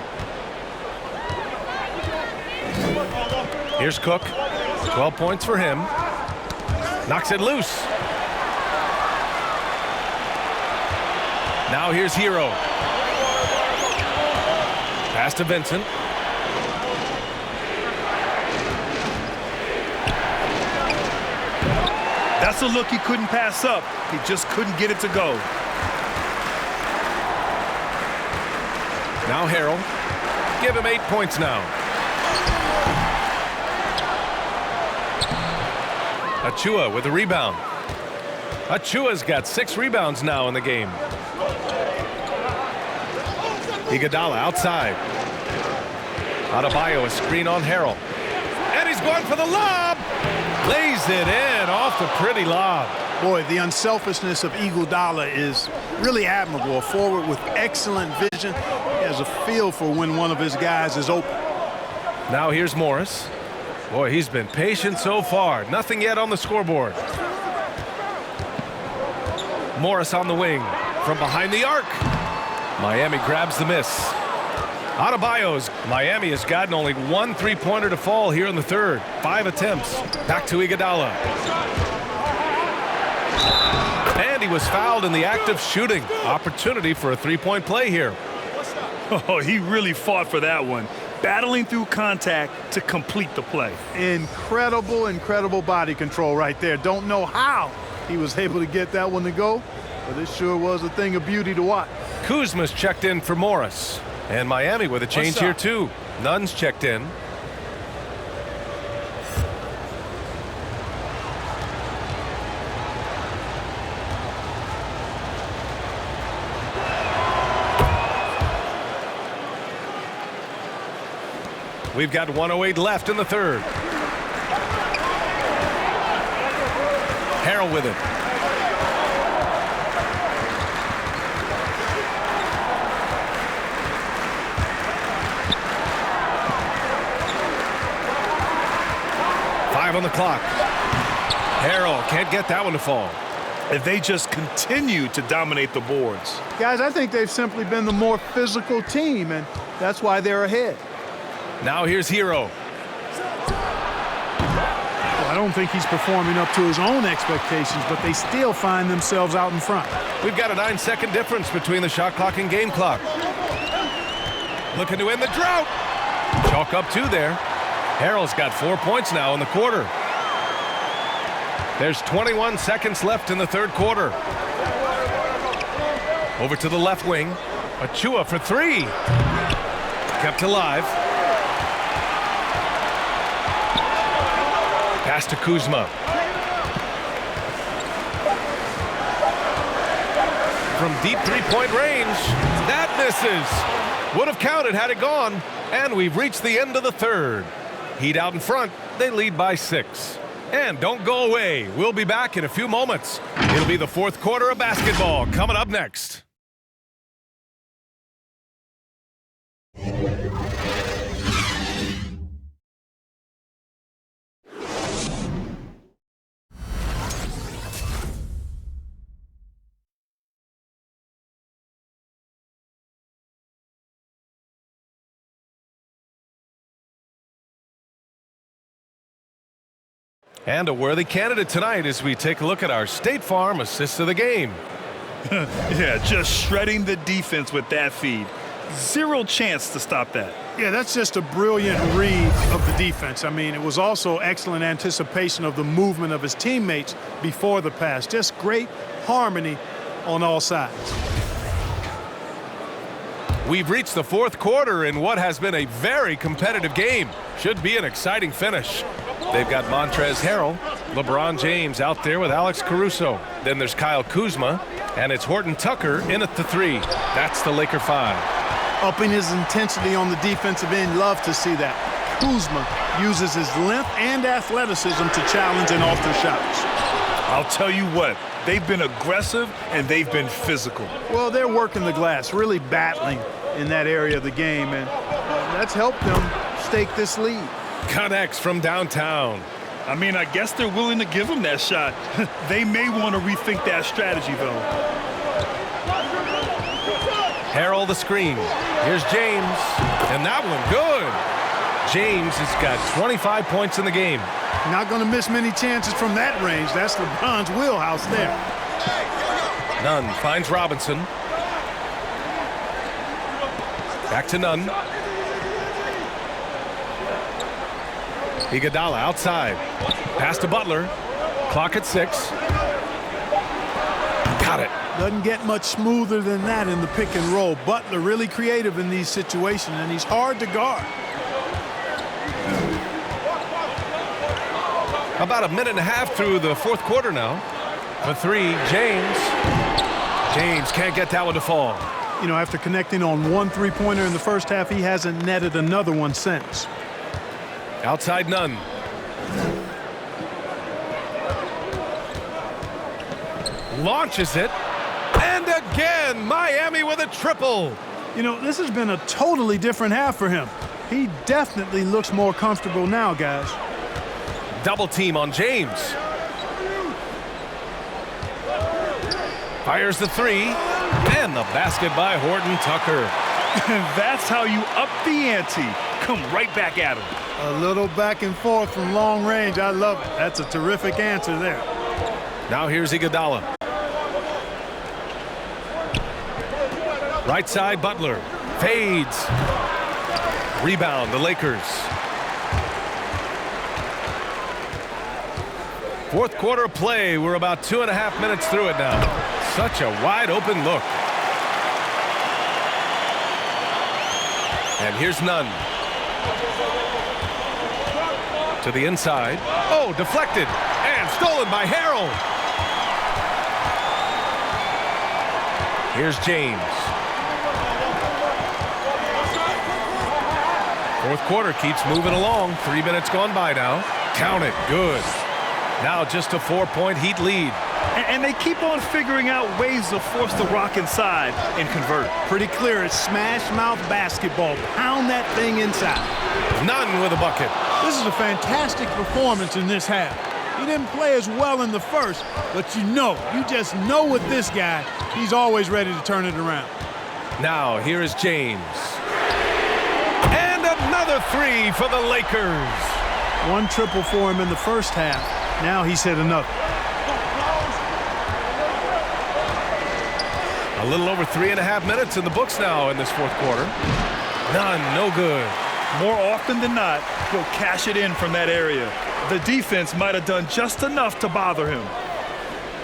Here's Cook. 12 points for him. Knocks it loose. Now here's Hero. Pass to Vincent. That's a look he couldn't pass up. He just couldn't get it to go. Now Harrell. Give him 8 points now. Achua with a rebound. Achua's got 6 rebounds now in the game. Iguodala outside. Adebayo a screen on Harrell. And he's going for the lob. Lays it in off the pretty lob. Boy, the unselfishness of Iguodala is really admirable. A forward with excellent vision. He has a feel for when one of his guys is open. Now here's Morris. Boy, he's been patient so far. Nothing yet on the scoreboard. Morris on the wing from behind the arc. Miami grabs the miss. Adebayo's. Miami has gotten only 1 3-pointer to fall here in the third. 5 attempts. Back to Iguodala. And he was fouled in the act of shooting. Opportunity for a 3-point play here. Oh, he really fought for that one. Battling through contact to complete the play. Incredible, incredible body control right there. Don't know how he was able to get that one to go, but it sure was a thing of beauty to watch. Kuzma's checked in for Morris. And Miami with a change here too. Nunn's checked in. We've got 1:08 left in the third. Harrell with it. On the clock. Harrell can't get that one to fall. And they just continue to dominate the boards. Guys, I think they've simply been the more physical team, and that's why they're ahead. Now here's Hero. Well, I don't think he's performing up to his own expectations, but they still find themselves out in front. We've got a 9-second difference between the shot clock and game clock. Looking to end the drought. Chalk up 2 there. Harrell's got 4 points now in the quarter. There's 21 seconds left in the third quarter. Over to the left wing. Achua for three. Kept alive. Pass to Kuzma. From deep three-point range. That misses. Would have counted had it gone. And we've reached the end of the third. Heat out in front. They lead by 6. And don't go away. We'll be back in a few moments. It'll be the fourth quarter of basketball coming up next. And a worthy candidate tonight as we take a look at our State Farm assist of the game. Yeah, just shredding the defense with that feed. Zero chance to stop that. Yeah, that's just a brilliant read of the defense. I mean, it was also excellent anticipation of the movement of his teammates before the pass. Just great harmony on all sides. We've reached the fourth quarter in what has been a very competitive game. Should be an exciting finish. They've got Montrezl Harrell, LeBron James out there with Alex Caruso. Then there's Kyle Kuzma, and it's Horton Tucker in at the three. That's the Laker 5. Upping his intensity on the defensive end, love to see that. Kuzma uses his length and athleticism to challenge and alter shots. I'll tell you what, they've been aggressive and they've been physical. Well, they're working the glass, really battling in that area of the game, and that's helped them stake this lead. Connects from downtown. I mean, I guess they're willing to give him that shot. They may want to rethink that strategy, though. Harrell the screen. Here's James. And that one good. James has got 25 points in the game. Not going to miss many chances from that range. That's LeBron's wheelhouse there. Nunn finds Robinson. Back to Nunn. Iguodala outside. Pass to Butler. Clock at 6. Got it. Doesn't get much smoother than that in the pick and roll. Butler really creative in these situations, and he's hard to guard. About a minute and a half through the fourth quarter now. For three, James. James can't get that one to fall. You know, after connecting on one three-pointer in the first half, he hasn't netted another one since. Outside Nunn. Launches it. And again, Miami with a triple. You know, this has been a totally different half for him. He definitely looks more comfortable now, guys. Double team on James. Fires the three. And the basket by Horton Tucker. That's how you up the ante. Come right back at him. A little back and forth from long range. I love it. That's a terrific answer there. Now here's Iguodala. Right side, Butler. Fades. Rebound, the Lakers. Fourth quarter play. We're about 2.5 minutes through it now. Such a wide open look. And here's Nunn. To the inside. Oh, deflected. And stolen by Harrell. Here's James. Fourth quarter keeps moving along. 3 minutes gone by now. Count it. Good. Now just a 4-point Heat lead. And they keep on figuring out ways to force the rock inside and convert. Pretty clear. It's smash mouth basketball. Pound that thing inside. Nunn with a bucket. This is a fantastic performance in this half. He didn't play as well in the first, but you just know with this guy, he's always ready to turn it around. Now here is James. And another three for the Lakers. One triple for him in the first half. Now he's hit another. A little over 3.5 minutes in the books now in this fourth quarter. None, no good. More often than not, he'll cash it in from that area. The defense might have done just enough to bother him.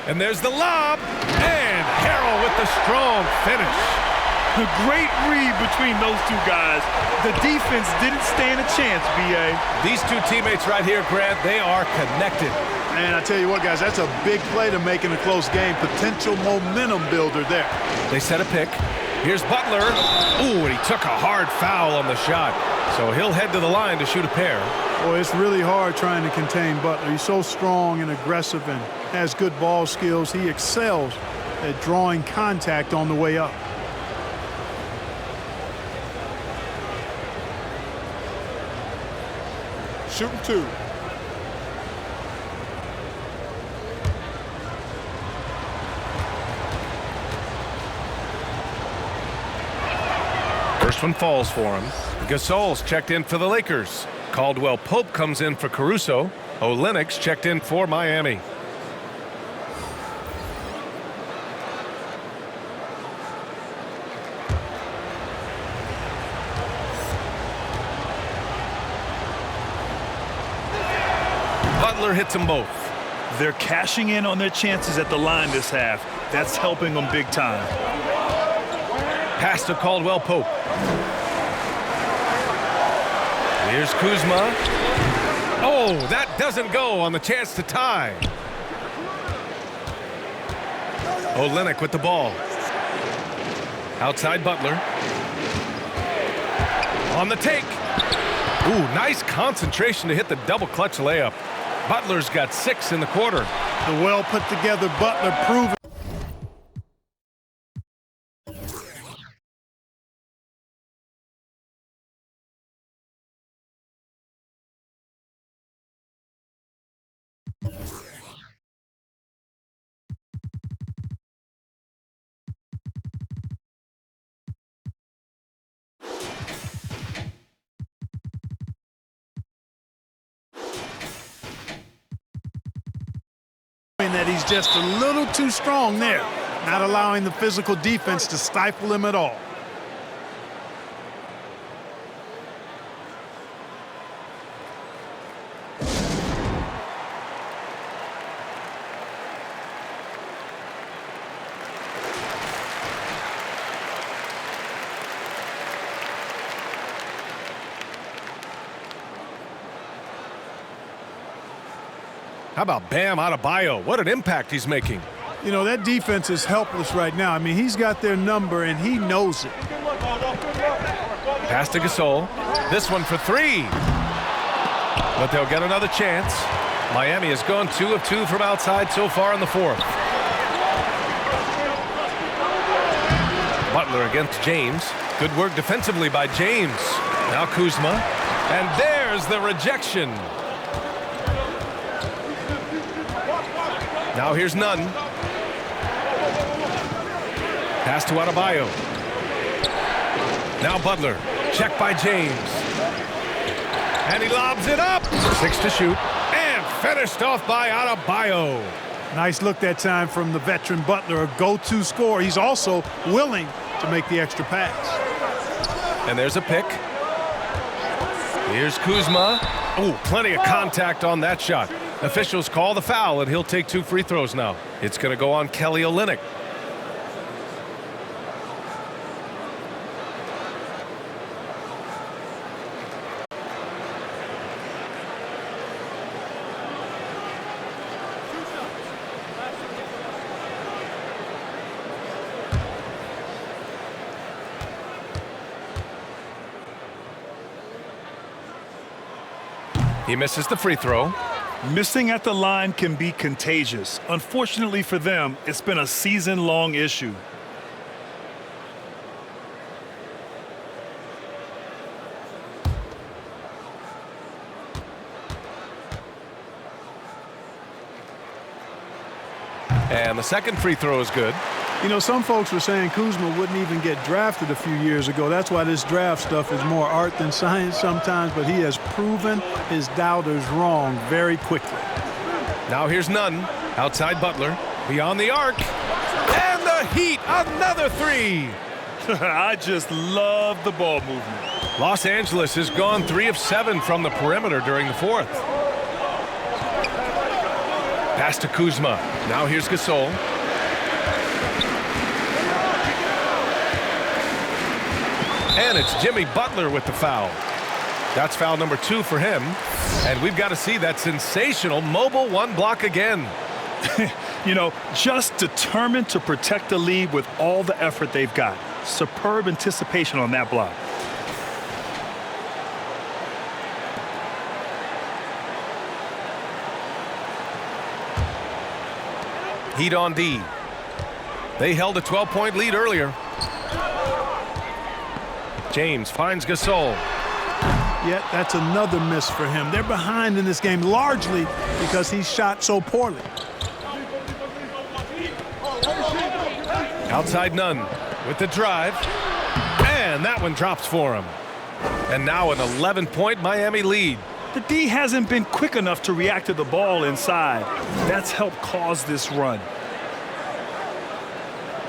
And there's the lob, and Harrell with the strong finish. A great read between those two guys. The defense didn't stand a chance, B.A. These two teammates right here, Grant, they are connected. And I tell you what, guys, that's a big play to make in a close game. Potential momentum builder there. They set a pick. Here's Butler. Ooh, and he took a hard foul on the shot. So he'll head to the line to shoot a pair. Boy, it's really hard trying to contain Butler. He's so strong and aggressive and has good ball skills. He excels at drawing contact on the way up. Shooting 2. First one falls for him. Gasol's checked in for the Lakers. Caldwell Pope comes in for Caruso. Olenek's checked in for Miami. Butler hits them both. They're cashing in on their chances at the line this half. That's helping them big time. Pass to Caldwell Pope. Here's Kuzma. Oh, that doesn't go on the chance to tie. Olenek with the ball. Outside Butler. On the take. Ooh, nice concentration to hit the double clutch layup. Butler's got 6 in the quarter. The well put together Butler proven. That he's just a little too strong there, not allowing the physical defense to stifle him at all. How about Bam Adebayo? What an impact he's making. You know, that defense is helpless right now. I mean, he's got their number, and he knows it. Pass to Gasol. This one for 3. But they'll get another chance. Miami has gone 2 of 2 from outside so far in the 4th. Butler against James. Good work defensively by James. Now Kuzma. And there's the rejection. Now here's Nunn. Pass to Adebayo. Now Butler. Check by James. And he lobs it up. 6 to shoot. And finished off by Adebayo. Nice look that time from the veteran Butler. A go-to scorer. He's also willing to make the extra pass. And there's a pick. Here's Kuzma. Oh, plenty of contact on that shot. Officials call the foul, and he'll take 2 free throws now. It's going to go on Kelly Olynyk. He misses the free throw. Missing at the line can be contagious. Unfortunately for them, it's been a season-long issue. And the second free throw is good. You know, some folks were saying Kuzma wouldn't even get drafted a few years ago. That's why this draft stuff is more art than science sometimes, but he has proven his doubters wrong very quickly. Now here's Nunn, outside Butler, beyond the arc, and the Heat, another three. I just love the ball movement. Los Angeles has gone 3 of 7 from the perimeter during the fourth. Pass to Kuzma. Now here's Gasol. And it's Jimmy Butler with the foul. That's foul number 2 for him. And we've got to see that sensational mobile one block again. You know, just determined to protect the lead with all the effort they've got. Superb anticipation on that block. Heat on D. They held a 12-point lead earlier. James finds Gasol. Yet that's another miss for him. They're behind in this game largely because he shot so poorly. Outside Nunn with the drive. And that one drops for him. And now an 11-point Miami lead. The D hasn't been quick enough to react to the ball inside. That's helped cause this run.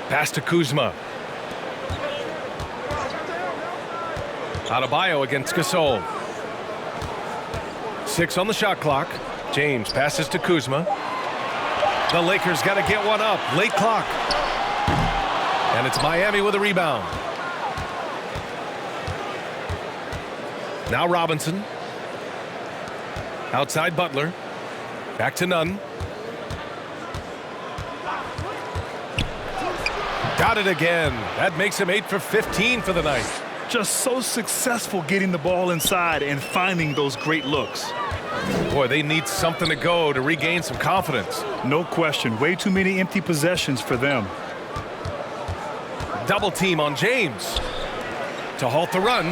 Pass to Kuzma. Adebayo against Gasol. 6 on the shot clock. James passes to Kuzma. The Lakers got to get one up. Late clock. And it's Miami with a rebound. Now Robinson. Outside Butler. Back to Nunn. Got it again. That makes him 8 for 15 for the night. Just so successful getting the ball inside and finding those great looks. Boy, they need something to go to regain some confidence. No question. Way too many empty possessions for them. Double team on James to halt the run.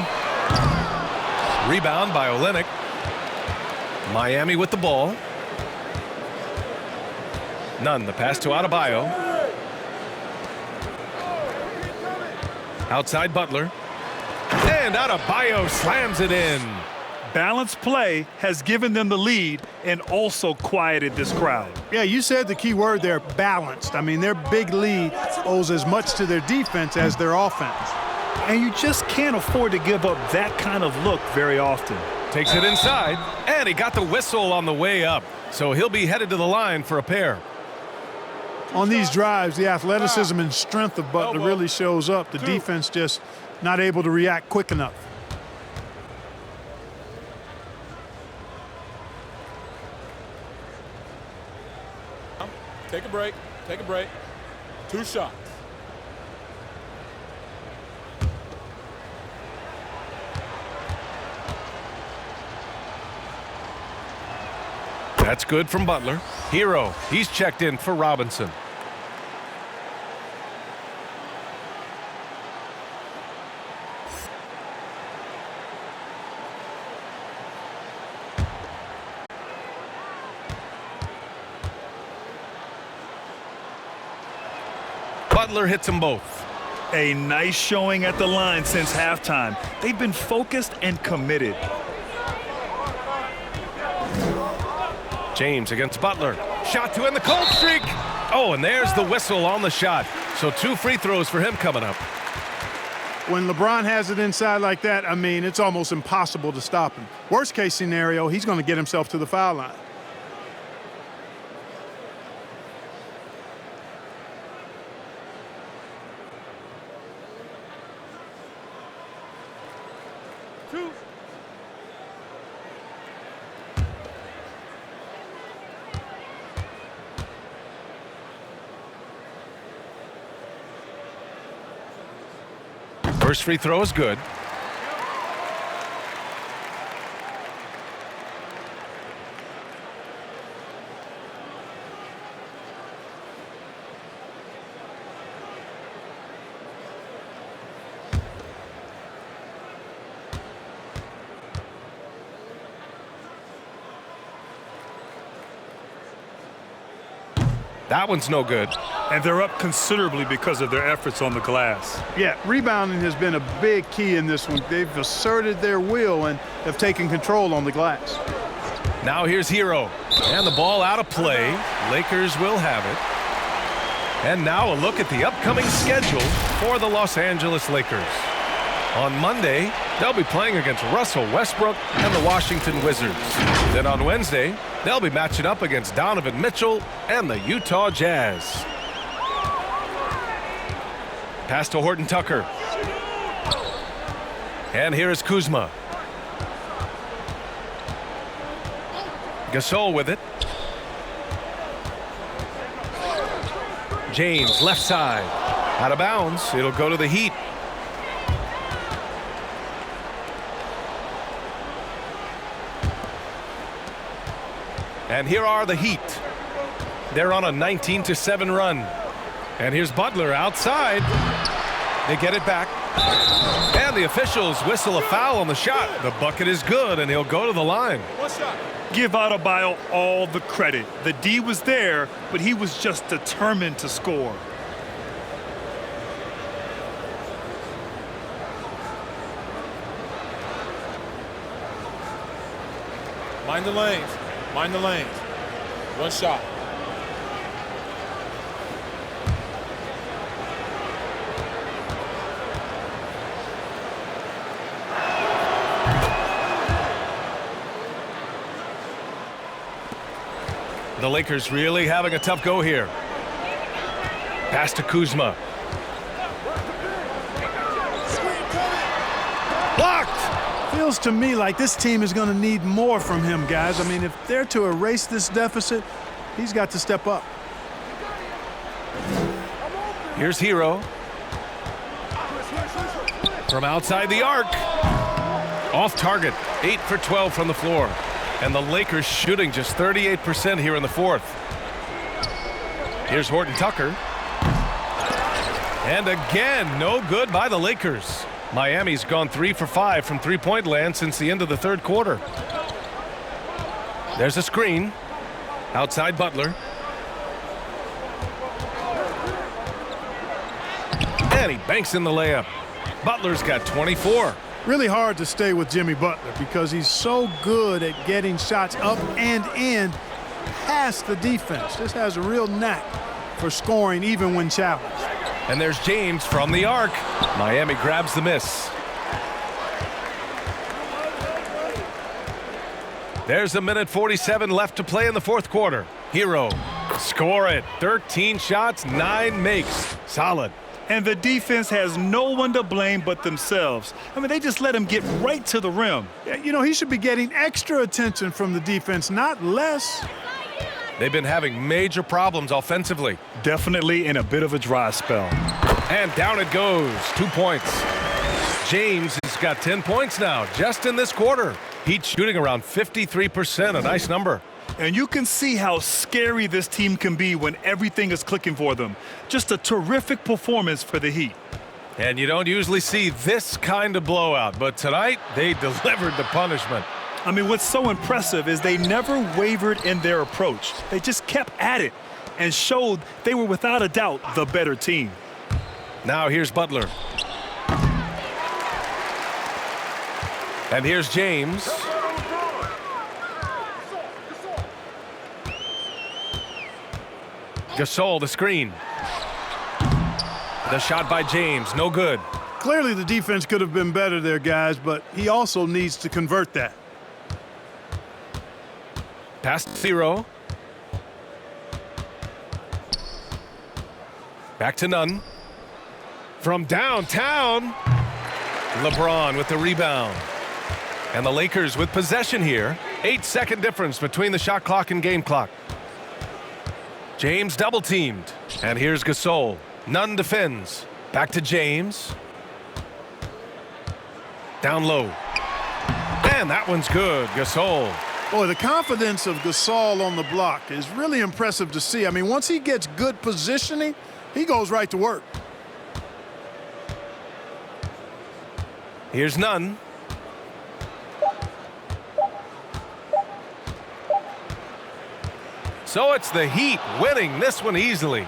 Rebound by Olynyk. Miami with the ball. Nunn, the pass to Adebayo. Outside Butler. And Adebayo slams it in. Balanced play has given them the lead and also quieted this crowd. Yeah, you said the key word there, balanced. I mean, their big lead owes as much to their defense as their offense. And you just can't afford to give up that kind of look very often. Takes it inside, and he got the whistle on the way up. So he'll be headed to the line for a pair. On these drives, the athleticism and strength of Butler really shows up. The defense just not able to react quick enough. Take a break. Take a break. 2 shots. That's good from Butler. Hero, he's checked in for Robinson. Butler hits them both. A nice showing at the line since halftime. They've been focused and committed. James against Butler. Shot to end the cold streak. Oh, and there's the whistle on the shot. So 2 free throws for him coming up. When LeBron has it inside like that, I mean, it's almost impossible to stop him. Worst case scenario, he's going to get himself to the foul line. First free throw is good. That one's no good. And they're up considerably because of their efforts on the glass. Yeah, rebounding has been a big key in this one. They've asserted their will and have taken control on the glass. Now here's Hero. And the ball out of play. Lakers will have it. And now a look at the upcoming schedule for the Los Angeles Lakers. On Monday, they'll be playing against Russell Westbrook and the Washington Wizards. Then on Wednesday, they'll be matching up against Donovan Mitchell and the Utah Jazz. Pass to Horton Tucker. And here is Kuzma. Gasol with it. James, left side. Out of bounds. It'll go to the Heat. And here are the Heat. They're on a 19-7 run. And here's Butler outside. They get it back. And the officials whistle a foul on the shot. The bucket is good, and he'll go to the line. Give Adebayo all the credit. The D was there, but he was just determined to score. Mind the lanes. Mind the lanes. One shot. The Lakers really having a tough go here. Pass to Kuzma. Blocked! Feels to me like this team is going to need more from him, guys. I mean, if they're to erase this deficit, he's got to step up. Here's Hero. From outside the arc. Off target. 8 for 12 from the floor. And the Lakers shooting just 38% here in the fourth. Here's Horton Tucker. And again, no good by the Lakers. Miami's gone 3 for 5 from three-point land since the end of the third quarter. There's a screen. Outside Butler. And he banks in the layup. Butler's got 24. Really hard to stay with Jimmy Butler because he's so good at getting shots up and in past the defense. Just has a real knack for scoring even when challenged. And there's James from the arc. Miami grabs the miss. There's a minute 47 left to play in the fourth quarter. Hero. Score it. 13 shots, 9 makes. Solid. And the defense has no one to blame but themselves. I mean, they just let him get right to the rim. Yeah, you know, he should be getting extra attention from the defense, not less. They've been having major problems offensively. Definitely in a bit of a dry spell. And down it goes. 2 points. James has got 10 points now just in this quarter. He's shooting around 53%, a nice number. And you can see how scary this team can be when everything is clicking for them. Just a terrific performance for the Heat. And you don't usually see this kind of blowout, but tonight they delivered the punishment. I mean, what's so impressive is they never wavered in their approach. They just kept at it and showed they were without a doubt the better team. Now here's Butler. And here's James. Gasol, the screen. The shot by James, no good. Clearly the defense could have been better there, guys, but he also needs to convert that. Pass to Hero. Back to Nunn. From downtown, LeBron with the rebound. And the Lakers with possession here. 8-second difference between the shot clock and game clock. James double teamed. And here's Gasol. Nunn defends. Back to James. Down low. And that one's good. Gasol. Boy, the confidence of Gasol on the block is really impressive to see. I mean, once he gets good positioning, he goes right to work. Here's Nunn. So it's the Heat winning this one easily.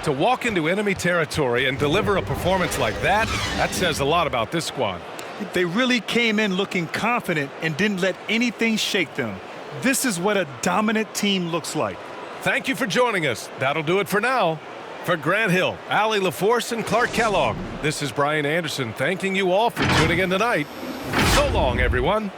To walk into enemy territory and deliver a performance like that, that says a lot about this squad. They really came in looking confident and didn't let anything shake them. This is what a dominant team looks like. Thank you for joining us. That'll do it for now. For Grant Hill, Allie LaForce, and Clark Kellogg, this is Brian Anderson thanking you all for tuning in tonight. So long, everyone.